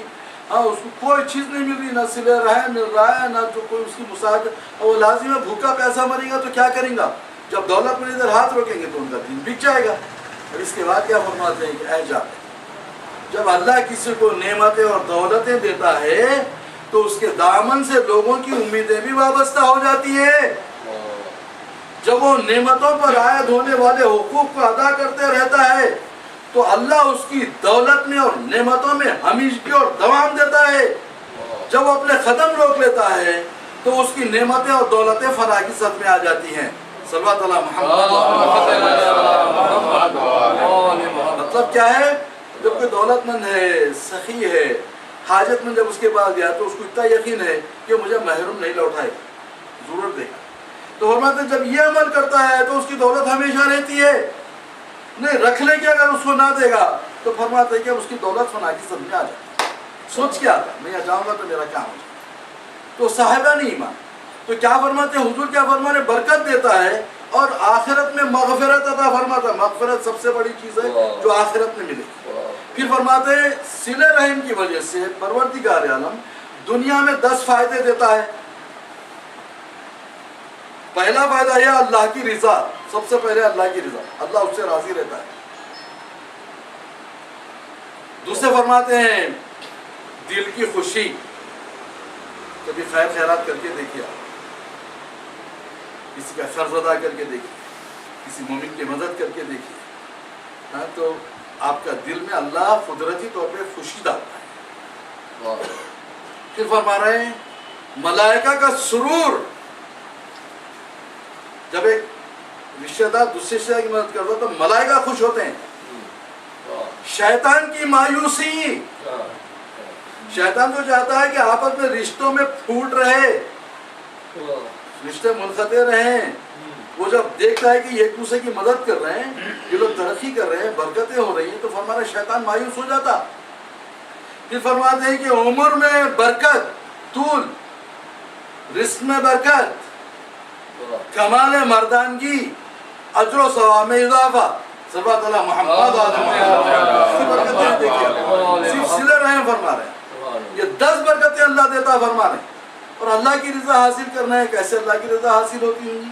ہاں اس کو کوئی چیز نہیں مل رہی، نہ صلہ رحم مل رہا ہے، نہ جو کوئی اس کی مساعد، اور وہ لازم ہے بھوکا پیسہ مرے گا تو کیا کریں گا؟ جب دولت میں ادھر ہاتھ روکیں گے تو ان کا دین بک جائے گا۔ اور اس کے بعد کیا فرماتے ہیں کہ اے جابر، جب اللہ کسی کو نعمتیں اور دولتیں دیتا ہے تو اس کے دامن سے لوگوں کی امیدیں بھی وابستہ ہو جاتی ہے۔ جب وہ نعمتوں پر عائد ہونے والے حقوق کو ادا کرتے رہتا ہے تو اللہ اس کی دولت میں اور نعمتوں میں ہمیشگی اور دوام دیتا ہے۔ جب وہ اپنے قدم روک لیتا ہے تو اس کی نعمتیں اور دولتیں فنا کی سطح میں آ جاتی ہیں۔ صلوات اللہ محمد۔ مطلب کیا ہے؟ جب کوئی دولت مند ہے، سخی ہے، حاجت مند جب اس کے پاس گیا تو اس کو اتنا یقین ہے کہ مجھے محروم نہیں لوٹائے گا، ضرور دے گا۔ تو فرماتے ہیں جب یہ عمل کرتا ہے تو اس کی دولت ہمیشہ رہتی ہے، نہیں رکھ لے کے اگر اس کو نہ دے گا تو فرماتے ہیں کہ اس کی دولت فنا کی سطح میں آ جاتی ہے۔ سوچ کیا تھا میں یہاں جاؤں گا تو میرا کیا ہو جائے، تو صاحبہ نہیں ایمان۔ تو کیا فرماتے ہیں حضور؟ کیا فرماتے ہیں؟ برکت دیتا ہے اور آخرت میں مغفرت عطا فرماتا ہے۔ مغفرت سب سے بڑی چیز ہے جو آخرت میں ملے۔ پھر فرماتے ہیں صلہ رحم کی وجہ سے پروردگار عالم دنیا میں 10 فائدے دیتا ہے۔ پہلا فائدہ یہ اللہ کی رضا، سب سے پہلے اللہ کی رضا، اللہ اس سے راضی رہتا ہے۔ دوسرے فرماتے ہیں دل کی خوشی، کبھی خیر خیرات کر کے دیکھیے، کسی کا قرض ادا کر کے دیکھیے، کسی مومن کی مدد کر کے دیکھیے، ہاں تو آپ کا دل میں اللہ قدرتی طور پہ خوشی ڈالتا ہے۔ پھر فرما رہے ہیں ملائکہ کا سرور، جب ایک رشتہ دار دوسرے رشتہ دار کی مدد کرتا تو ملائکہ خوش ہوتے ہیں۔ شیطان کی مایوسی، شیطان تو چاہتا ہے کہ آپس میں رشتوں میں پھوٹ رہے، رشتے منقطع رہیں۔ وہ جب دیکھتا ہے کہ یہ ایک دوسرے کی مدد کر رہے ہیں، یہ لوگ ترقی کر رہے ہیں، برکتیں ہو رہی ہیں، تو فرمانا شیطان مایوس ہو جاتا۔ پھر فرماتے ہیں کہ عمر میں برکت، طول، رزق میں برکت، کمال مردانگی، اجر و ثواب میں اضافہ۔ صلوات اللہ محمد برکتیں دیکھیے، صرف صلہ رحم فرما رہے ہیں، یہ 10 برکتیں اللہ دیتا فرما رہے ہیں۔ اور اللہ کی رضا حاصل کرنا ہے، کیسے اللہ کی رضا حاصل ہوتی ہوں گی؟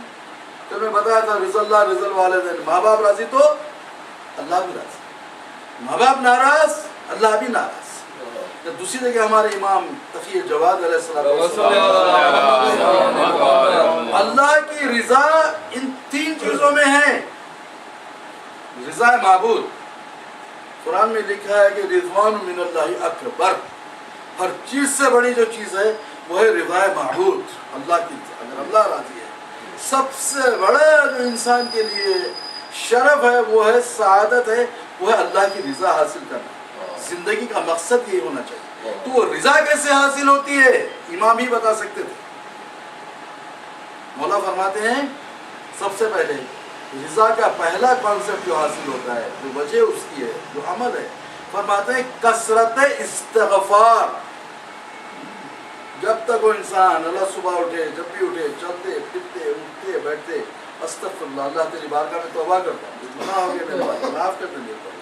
تو میں بتایا تھا رضا اللہ رضا الوالدین، ماں باپ راضی تو اللہ بھی راضی، ماں باپ ناراض اللہ بھی ناراض۔ دوسری جگہ ہمارے امام تقی جواد علیہ السلام، اللہ کی رضا ان 3 چیزوں میں ہے۔ رضا معبود، قرآن میں لکھا ہے کہ رضوان من اللہ اکبر، ہر چیز سے بڑی جو چیز ہے وہ ہے رضا معبود، اللہ کی رضا۔ اگر اللہ راضی ہے، سب سے بڑا جو انسان کے لیے شرف ہے، وہ ہے سعادت ہے، وہ ہے اللہ کی رضا حاصل کرنا۔ زندگی کا مقصد یہ ہونا چاہیے۔ تو وہ رضا کیسے حاصل ہوتی ہے امام ہی بتا سکتے تھے۔ مولا فرماتے ہیں سب سے پہلے رضا کا پہلا کانسیپٹ جو حاصل ہوتا ہے، جو وجہ اس کی ہے، جو عمل ہے، فرماتے ہیں کثرت استغفار۔ جب تک وہ انسان اللہ صبح اٹھے، جب بھی اٹھے، چلتے پھرتے اٹھتے بیٹھتے استغفر اللہ، اللہ تیری بارگاہ میں توبہ کرتا ہوں، گناہ ہو گئے میرے پاس، معاف کر دے میرے پاس،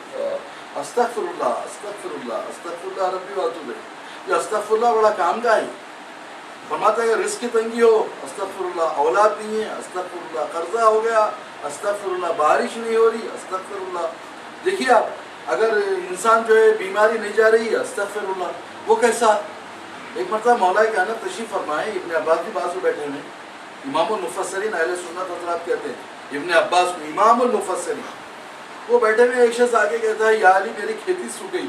استغفر اللہ استغفر اللہ استغفر اللہ ربی واتوب الیہ۔ یہ استغفر اللہ بڑا کام کا ہے۔ فرماتا ہے کہ رزق کی تنگی ہو، استغفر اللہ، اولاد نہیں ہے، استغفر اللہ، قرضہ ہو گیا، استغفر اللہ، بارش نہیں ہو رہی، استغفر اللہ۔ دیکھیے آپ اگر انسان جو ہے بیماری نہیں جا رہی ہے، استغفر اللہ۔ وہ کیسا؟ ایک مرتبہ مولا کائنات تشریف فرمائے، ابن عباس بھی پاس میں بیٹھے ہوئے، امام المفسرین اہل سنت حضرات کہتے ہیں ابن عباس کو امام المفسرین، وہ بیٹھے ہوئے ایک شخص آگے کہتا ہے یا علی میری کھیتی سوکھ گئی،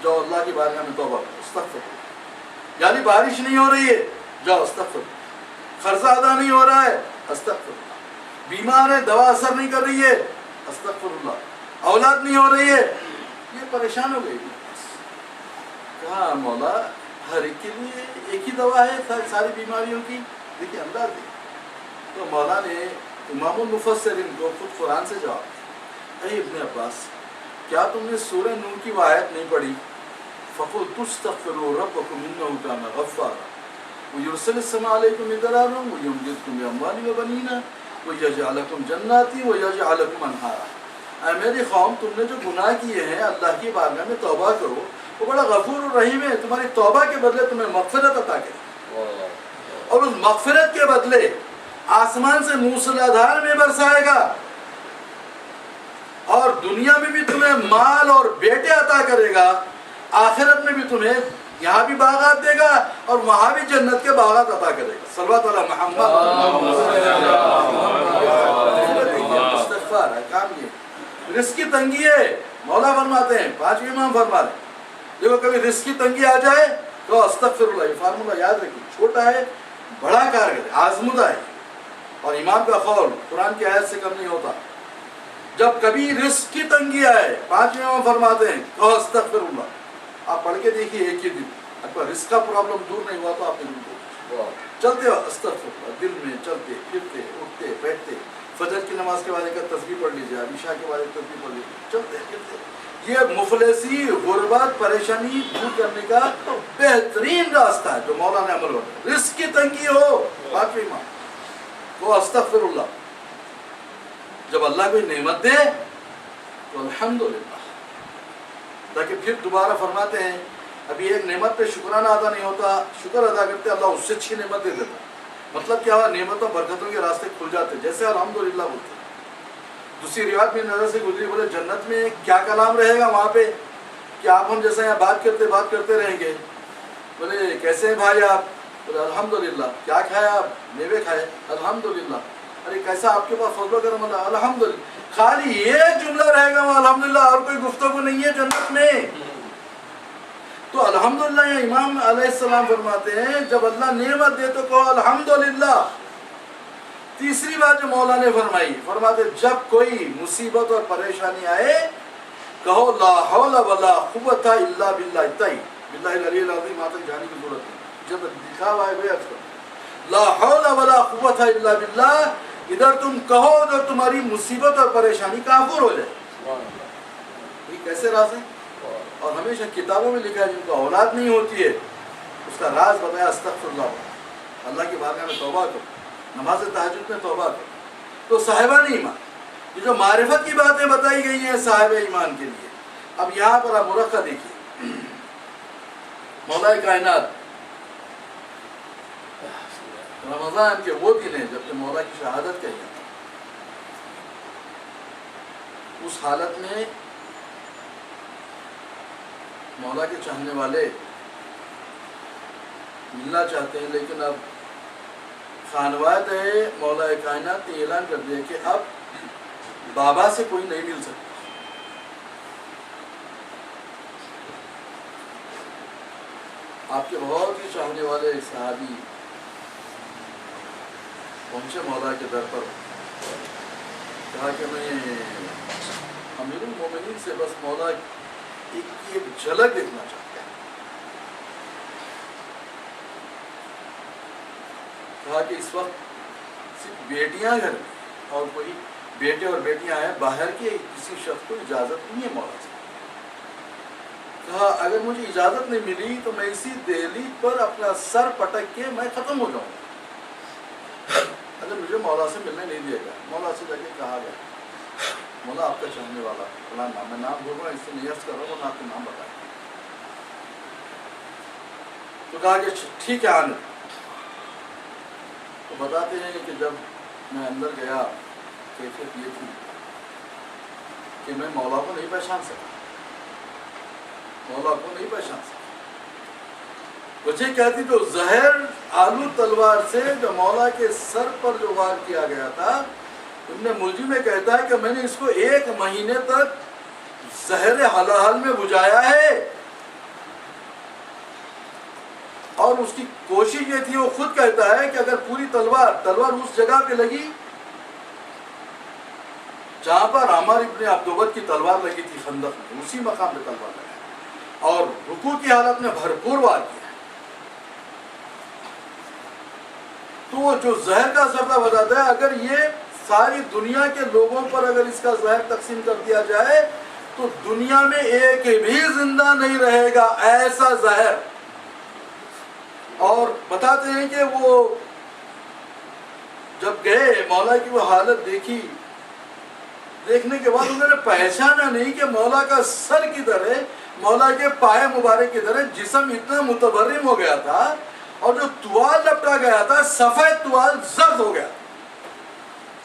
جاؤ اللہ کی بارگاہ میں توبہ کرو، استغفر اللہ۔ یا علی بارش نہیں ہو رہی ہے، جاؤ استغفر اللہ۔ قرضہ ادا نہیں ہو رہا ہے، استغفر اللہ۔ بیمار ہے، دوا اثر نہیں کر رہی ہے، استغفر اللہ۔ اولاد نہیں ہو رہی ہے، یہ پریشان ہو گئی. کہا مولا ہر ایک کے لیے ایک ہی دوا ہے ساری بیماریوں کی. دیکھیے انداز دے. تو مولا نے امام المفسرین کو خود قرآن سے جواب. اے ابن عباس کیا تم نے سورہ نور کی وہ آیت نہیں پڑھی؟ فَقُلْتُ اسْتَغْفِرُوا رَبَّكُمْ إِنَّهُ كَانَ غَفَّارًا وَيُرْسِلِ السَّمَاءَ عَلَيْكُمْ مِدْرَارًا وَيُمْدِدْكُمْ بِأَمْوَالٍ وَبَنِينَ وَيَجْعَلْ لَكُمْ جَنَّاتٍ وَيَجْعَلْ لَكُمْ أَنْهَارًا. اے میری قوم تم نے جو گناہ کیے ہیں اللہ کی بارگاہ میں توبہ کرو. وہ بڑا غفور الرحیم ہے. تمہاری توبہ کے بدلے تمہیں مغفرت عطا کرے اور اس مغفرت کے بدلے آسمان سے موسلادھار میں برسائے گا اور دنیا میں بھی تمہیں مال اور بیٹے عطا کرے گا. آخرت میں بھی تمہیں یہاں بھی باغات دے گا اور وہاں بھی جنت کے باغات عطا کرے گا. صلوات علی محمد. استغفار ہے کام. یہ رزق کی تنگی ہے. مولا فرماتے ہیں 5 امام فرما رہے ہیں دیکھو کبھی رزق کی تنگی آ جائے تو استغفر اللہ. یہ فارمولہ یاد رکھیے. چھوٹا ہے بڑا کارگر آزمودہ ہے اور امام کا قول قرآن کی آیت سے کم نہیں ہوتا. جب کبھی رزق کی تنگی آئے 5 امام فرماتے ہیں تو استغفر اللہ. آپ پڑھ کے دیکھیے ایک ہی دن اگر رزق کا پرابلم دور نہیں ہوا تو آپ نے دل کو چلتے ہو استغفر اللہ دل میں چلتے پھرتے اٹھتے بیٹھتے. فجر کی نماز کے بعد ایک تسبیح پڑھ لیجیے. عشاء کے بعد ایک تسبیح پڑھ لیجیے. چلتے پھرتے. یہ مفلسی غربت پریشانی دور کرنے کا بہترین راستہ ہے جو مولا نے عمل ہوتا ہے. رزق کی تنگی ہو 5 امام وہ استغفر اللہ. جب اللہ کوئی نعمت دے تو الحمدللہ. تاکہ پھر دوبارہ فرماتے ہیں ابھی ایک نعمت پہ شکرانہ ادا نہیں ہوتا. شکر ادا کرتے اللہ اس سے اچھی نعمت دے دیتا. مطلب کیا ہوا نعمتوں برکتوں کے راستے کھل جاتے جیسے الحمدللہ بولتے. دوسری روایت میں نظر سے گزری بولے جنت میں کیا کلام رہے گا وہاں پہ کہ آپ ہم جیسا یہاں بات کرتے رہیں گے. بولے کیسے ہیں بھائی آپ؟ بولے الحمدللہ. کیا کھایا آپ؟ میوے کھائے الحمدللہ. ارے کیسا آپ کے پاس فضل و کرم اللہ الحمدللہ. خالی یہ جملہ رہے گا وہاں الحمدللہ اور کوئی گفتگو نہیں ہے جنت میں. تو الحمدللہ یہ امام علیہ السلام فرماتے ہیں جب اللہ نعمت دے تو کہو الحمدللہ. تیسری بات جو مولا نے فرمائی فرماتے جب کوئی مصیبت اور پریشانی آئے کہو لا حول ولا قوت الا باللہ. باللہ العلی العظیم وہاں تک جانے کی ضرورت نہیں. جب لکھا ہوا ہے لا حول ولا قوت الا باللہ. ادھر تم کہو ادھر تمہاری مصیبت اور پریشانی کافور ہو جائے. یہ کیسے راز ہے؟ اور ہمیشہ کتابوں میں لکھا ہے جن کو اولاد نہیں ہوتی ہے اس کا راز بتایا استغفر اللہ. اللہ کی بارگاہ میں توبہ کرو. نماز تہجد میں توبہ کرو. تو صاحبان ایمان یہ جو معرفت کی باتیں بتائی گئی ہیں صاحب ایمان کے لیے. اب یہاں پر آپ مرقع دیکھیے. مولا کائنات رمضان کے وہ دن ہیں جب کہ مولا کی شہادت کہی جاتی. اس حالت میں مولا کے چاہنے والے ملنا چاہتے ہیں لیکن اب خانواد مولا کائنات نے اعلان کر دیا کہ اب بابا سے کوئی نہیں مل سکتا. آپ کے بہت ہی چاہنے والے صحابی پہنچے مولا کے در پر. کہا کہ میں امیر المومنین سے بس مولا ایک جھلک دیکھنا چاہتا ہوں. کہا کہ اس وقت صرف بیٹیاں گھر میں اور کوئی بیٹے اور بیٹیاں ہیں باہر کے کسی شخص کو اجازت نہیں ہے مولا سے. کہا اگر مجھے اجازت نہیں ملی تو میں اسی دہلی پر اپنا سر پٹک کے میں ختم ہو جاؤں گا اگر مجھے مولا سے ملنے نہیں دیا گیا. مولا سے جا کے کہا گیا مولا آپ کا چاہنے والا فلاں نام میں نام بول رہا ہوں اس سے نیت کر رہا ہوں آپ کا نام بتائیں. تو کہا کہ ٹھیک ہے آنے. تو بتاتے ہیں کہ جب میں اندر گیا کیفیت یہ تھی کہ میں مولا کو نہیں پہچان سکا. مولا کو نہیں پہچان سکا. وجہ کیا تھی؟ تو زہر آلو تلوار سے جو مولا کے سر پر جو وار کیا گیا تھا ابن ملجم میں کہتا ہے کہ میں نے اس کو 1 مہینے تک زہر حلال میں بجھایا ہے اور اس کی کوشش یہ تھی وہ خود کہتا ہے کہ اگر پوری تلوار اس جگہ پہ لگی جہاں پر عمر ابن عبدوبت کی تلوار لگی تھی خندق میں، اسی مقام پہ تلوار لگی اور رکوع کی حالت میں بھرپور وار کیا. تو جو زہر کا اثر تھا بتاتا ہے اگر یہ ساری دنیا کے لوگوں پر اگر اس کا زہر تقسیم کر دیا جائے تو دنیا میں ایک بھی زندہ نہیں رہے گا، ایسا زہر. اور بتاتے ہیں کہ وہ جب گئے مولا کی وہ حالت دیکھی، دیکھنے کے بعد انہوں نے پہچانا نہیں کہ مولا کا سر کدھر ہے، مولا کے پائے مبارک کدھر ہے. جسم اتنا متورم ہو گیا تھا اور جو توال لپٹا گیا تھا سفید توال زرد ہو گیا.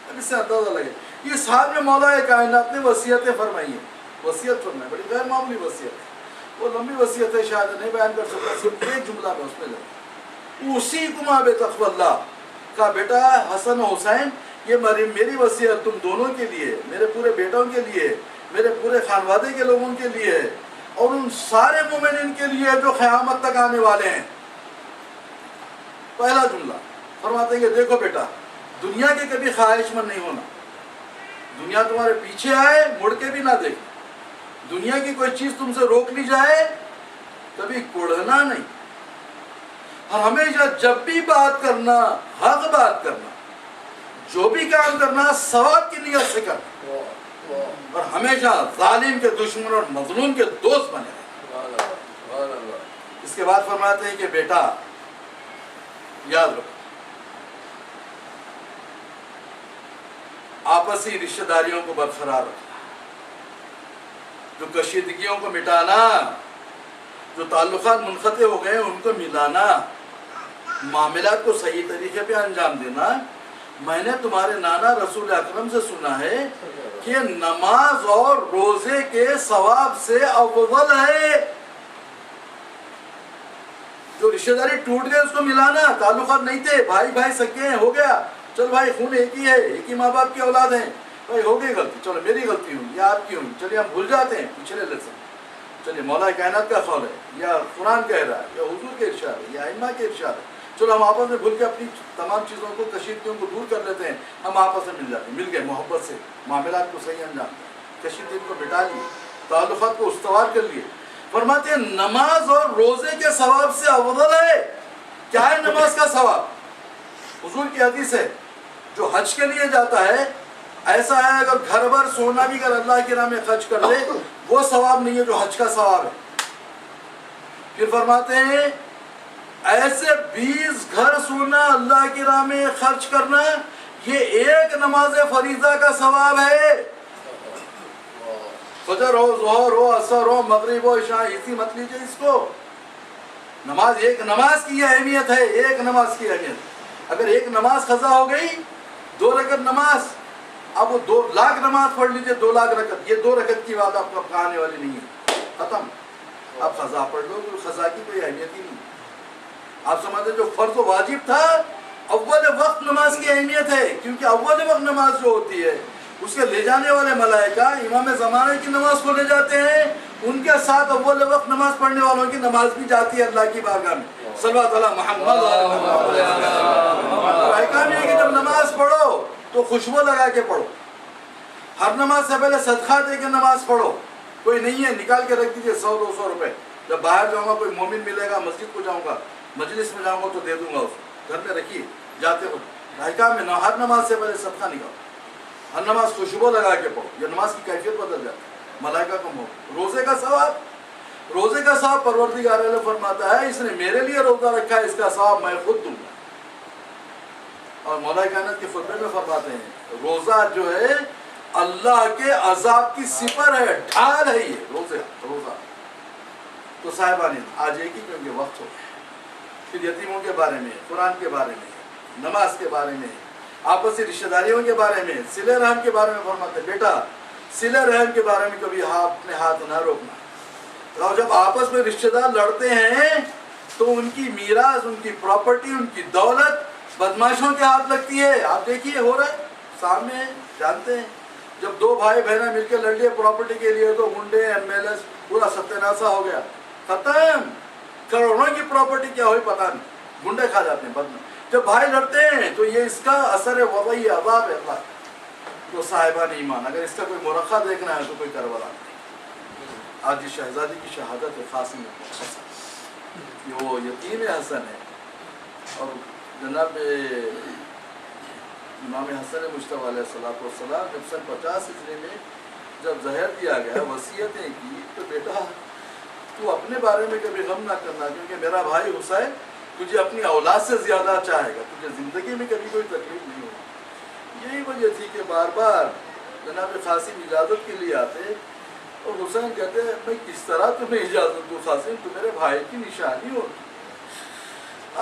اب اس سے اندازہ لگے اس حال میں مولا کائنات نے وصیتیں فرمائی ہیں. وصیت فرمائی بڑی غیر معمولی وصیت ہے، وہ لمبی وصیت ہے، شاید نہیں بیان کر سکتا، صرف ایک جملہ میں اس میں لگا اوصیکما بتقوی اللہ. کہا بیٹا حسن و حسین یہ میری وصیت تم دونوں کے لیے، میرے پورے بیٹوں کے لیے، میرے پورے خانوادے کے لوگوں کے لیے اور ان سارے مومنین کے لیے جو قیامت تک آنے والے ہیں. پہلا جملہ فرماتے ہیں کہ دیکھو بیٹا دنیا کے کبھی خواہش مند نہیں ہونا، دنیا تمہارے پیچھے آئے مڑ کے بھی نہ دیکھ، دنیا کی کوئی چیز تم سے روک لی جائے کبھی کوڑنا نہیں، اور ہمیشہ جب بھی بات کرنا حق بات کرنا، جو بھی کام کرنا ثواب کی نیت سے کرنا، اور ہمیشہ ظالم کے دشمن اور مظلوم کے دوست بنے رہے. اس کے بعد فرماتے ہیں کہ بیٹا یاد رکھو آپسی رشتہ داریوں کو برقرار رکھنا، جو کشیدگیوں کو مٹانا، جو تعلقات منقطع ہو گئے ان کو ملانا، معاملات کو صحیح طریقے پہ انجام دینا. میں نے تمہارے نانا رسول اکرم سے سنا ہے کہ نماز اور روزے کے ثواب سے افضل ہے. جو رشتہ داری ٹوٹ گئے اس کو ملانا، تعلقات نہیں تھے، بھائی بھائی سکے ہیں، ہو گیا، چل بھائی خون ایک ہی ہے، ایک ہی ماں باپ کی اولاد ہیں، بھائی ہو گئی غلطی، چلو میری غلطی ہوئی یا آپ کی ہوئی، چلیے ہم بھول جاتے ہیں پچھلے لیسن. چلیے مولا کائنات کا قول ہے یا قرآن کہہ رہا ہے یا حضور کے ارشاد ہے یا ائمہ کے ارشاد ہے، چلو ہم آپس میں بھول کے اپنی تمام چیزوں کو کشیدگیوں کو دور کر لیتے ہیں، ہم آپس میں مل جاتے ہیں، مل گئے محبت سے، معاملات کو صحیح انجام دیں، کشیدگی کو مٹا لیے، تعلقات کو استوار کر لیے. فرماتے ہیں نماز اور روزے کے ثواب سے افضل ہے. کیا ہے نماز کا ثواب؟ حضور کی حدیث ہے جو حج کے لیے جاتا ہے ایسا ہے اگر گھر بھر سونا بھی اگر اللہ کی راہ میں خرچ کر لے وہ ثواب نہیں ہے جو حج کا ثواب ہے. پھر فرماتے ہیں ایسے 20 گھر سونا اللہ کی راہ میں خرچ کرنا یہ ایک نماز فریضہ کا ثواب ہے. فجر ہو، ظہر ہو، عصر ہو، مغرب ہو، عشاء، اسی مت لیجیے اس کو. نماز ایک نماز کی اہمیت ہے، ایک نماز کی اہمیت. اگر ایک نماز قضا ہو گئی 2 رکعت نماز، اب وہ 2 لاکھ نماز پڑھ لیجیے 2 لاکھ رکعت، یہ 2 رکعت کی بات آپ کو آنے والی نہیں ہے، ختم. آپ قضا پڑھ لو تو قضا کی کوئی اہمیت ہی نہیں. آپ سمجھتے جو فرض و واجب تھا اول وقت نماز کی اہمیت ہے، کیونکہ اول وقت نماز جو ہوتی ہے اس کے لے جانے والے ملائکہ امام زمانے کی نماز کو لے جاتے ہیں، ان کے ساتھ اول وقت نماز پڑھنے والوں کی نماز بھی جاتی ہے اللہ کی بارگاہ میں. صلوات علی محمد. احکام یہ ہے کہ جب نماز پڑھو تو خوشبو لگا کے پڑھو، ہر نماز سے پہلے صدقہ دے کے نماز پڑھو. کوئی نہیں ہے نکال کے رکھ دیجیے 100-200 روپے، جب باہر جاؤں گا کوئی مومن ملے گا، مسجد کو جاؤں گا، مجلس میں جاؤں گا تو دے دوں گا اس کو، گھر میں رکھیے جاتے ہو. احکام میں ہر نماز سے پہلے صدقہ نکالو، ہر نماز خوشبو لگا کے پڑھو، یہ نماز کی کیفیت بدل جاتی ہے، ملائکہ کو موت. روزے کا ثواب، روزے کا ثواب پروردگار علیہ فرماتا ہے اس نے میرے لیے روزہ رکھا ہے، اس کا ثواب میں خود دوں گا. اور مولا کائنات کے خطبے میں فرماتے ہیں روزہ جو ہے اللہ کے عذاب کی سپر ہے، ڈھال ہے یہ روزہ. تو صاحبان آج ایک ہی کیونکہ وقت ہو گیا، پھر یتیموں کے بارے میں، قرآن کے بارے میں، نماز کے بارے میں، آپسی رشتہ داریوں کے بارے میں، صلہ رحم کے بارے میں فرماتے بیٹا صلہ رحم کے بارے میں کبھی اپنے ہاتھ نہ روکنا. اور جب آپس میں رشتہ دار لڑتے ہیں تو ان کی میراث، ان کی پراپرٹی، ان کی دولت بدماشوں کے ہاتھ لگتی ہے. آپ دیکھیے ہو رہا ہے سامنے ہے، جانتے ہیں جب 2 بھائی بہنیں مل کے لڑ لیے پراپرٹی کے لیے تو گنڈے MLS پورا ستیہ ہو گیا، ختم. کروڑوں کی پراپرٹی کیا ہوئی پتہ نہیں، گنڈے کھا جاتے ہیں بدم. جب بھائی لڑتے ہیں تو یہ اس کا اثر وبائی عذاب ہے اللہ. تو صاحبان ایمان، اگر اس کا کوئی مرقع دیکھنا ہے تو کوئی کربلا نہیں۔ آج اس شہزادی کی شہادت ہے قاسم بن حسن، یہ وہ یتیم حسن ہے، اور جناب امام حسن مجتبی علیہ السلام جب سن 50 ہجری میں جب زہر دیا گیا، وصیتیں کی، تو بیٹا تو اپنے بارے میں کبھی غم نہ کرنا، کیونکہ میرا بھائی حسین تجھے اپنی اولاد سے زیادہ چاہے گا، تجھے زندگی میں کبھی کوئی تکلیف نہیں ہوگی۔ یہی وجہ تھی کہ بار بار جناب قاسم اجازت کے لیے آتے، اور حسین کہتے ہیں میں کس طرح تمہیں اجازت دوں قاسم، تو میرے بھائی کی نشانی ہوگی۔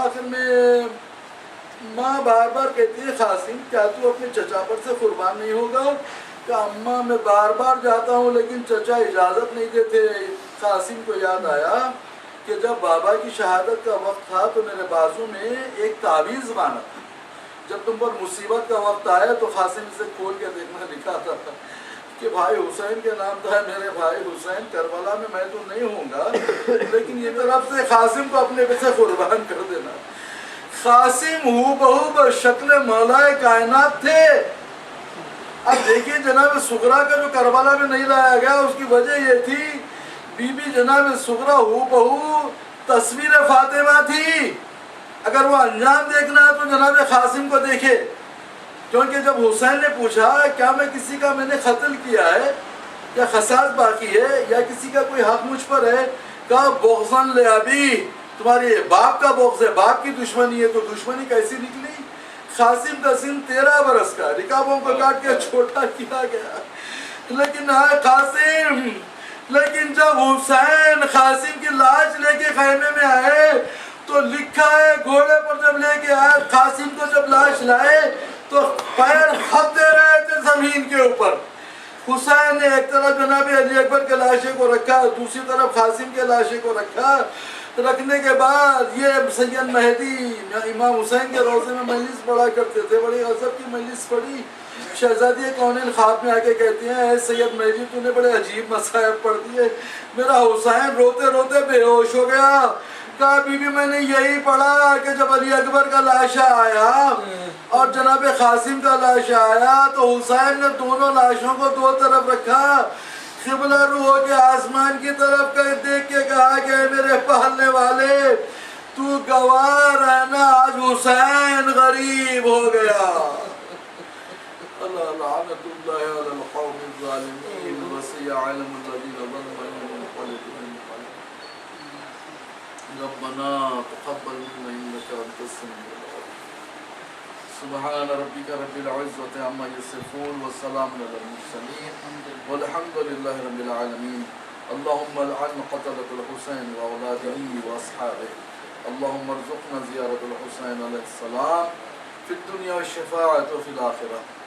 آخر میں ماں بار بار کہتی ہے قاسم کیا تو اپنے چچا پر سے قربان نہیں ہوگا؟ کہ اماں میں بار بار جاتا ہوں لیکن چچا اجازت نہیں دیتے۔ قاسم کو یاد آیا کہ جب بابا کی شہادت کا وقت تھا تو میرے بازو میں ایک تعویذ باندھا تھا، جب تم پر مصیبت کا وقت آیا تو قاسم اسے کھول کے دیکھنا، لکھا تھا کہ بھائی حسین کے نام تھا، میرے بھائی حسین کربلا میں تو نہیں ہوں گا، لیکن یہ طرف سے قاسم کو اپنے پہ سے قربان کر دینا۔ قاسم ہو بہو بشکل مولا کائنات تھے۔ اب دیکھیے جناب صغرا کا جو کربلا میں نہیں لایا گیا، اس کی وجہ یہ تھی بی بی جناب صغرا ہو بہو تصویر فاطمہ تھی۔ اگر وہ انجام دیکھنا ہے تو جناب قاسم کو دیکھے، کیونکہ جب حسین نے پوچھا کیا میں نے قتل کیا ہے یا قصاص باقی ہے یا کسی کا کوئی حق مجھ پر ہے، کہا بغضاً لأبی، تمہارے باپ کا بغض ہے، باپ کی دشمنی ہے۔ تو دشمنی کیسی نکلی؟ قاسم کا سن 13 برس کا، رکابوں کو کاٹ کے چھوٹا کیا گیا، لیکن قاسم، لیکن جب حسین قاسم کی لاش لے کے خیمے میں آئے تو لکھا ہے گھوڑے پر جب لے کے آئے قاسم کو، جب لاش لائے تو پیر خط دے رہے تھے زمین کے اوپر۔ حسین نے ایک طرف جناب علی اکبر کے لاشے کو رکھا، دوسری طرف قاسم کے لاشے کو رکھا۔ رکھنے کے بعد یہ سید مہدی امام حسین کے روضے میں مجلس پڑھا کرتے تھے، بڑی غضب کی مجلس پڑھی۔ شہزادی کونین خواب میں آ کے کہتی ہیں اے سید مہدی تو نے بڑے عجیب مصائب پڑھ دیے، میرا حسین روتے روتے بے ہوش ہو گیا۔ کہا بی بی میں نے یہی پڑھا کہ جب علی اکبر کا لاشا آیا اور جناب قاسم کا لاشا آیا تو حسین نے دونوں لاشوں کو دو طرف رکھا، قبلہ رو ہو کے آسمان کی طرف دیکھ کے کہا کہ میرے پالنے والے تو گواہ رہنا آج حسین غریب ہو گیا۔ اللہ لعنت اللہ علی القوم الظالمین وسیع علم الذین ظلموا انقلبوا ربنا تقبل منا انك انت السميع العليم۔ سبحان ربك رب العزة عما يصفون والسلام على المرسلين والحمد لله رب العالمين۔ اللهم لعن قتلة الحسين وأولاده وأصحابه، اللهم ارزقنا زيارة الحسين عليه السلام في الدنيا والشفاعة وفي الآخرة۔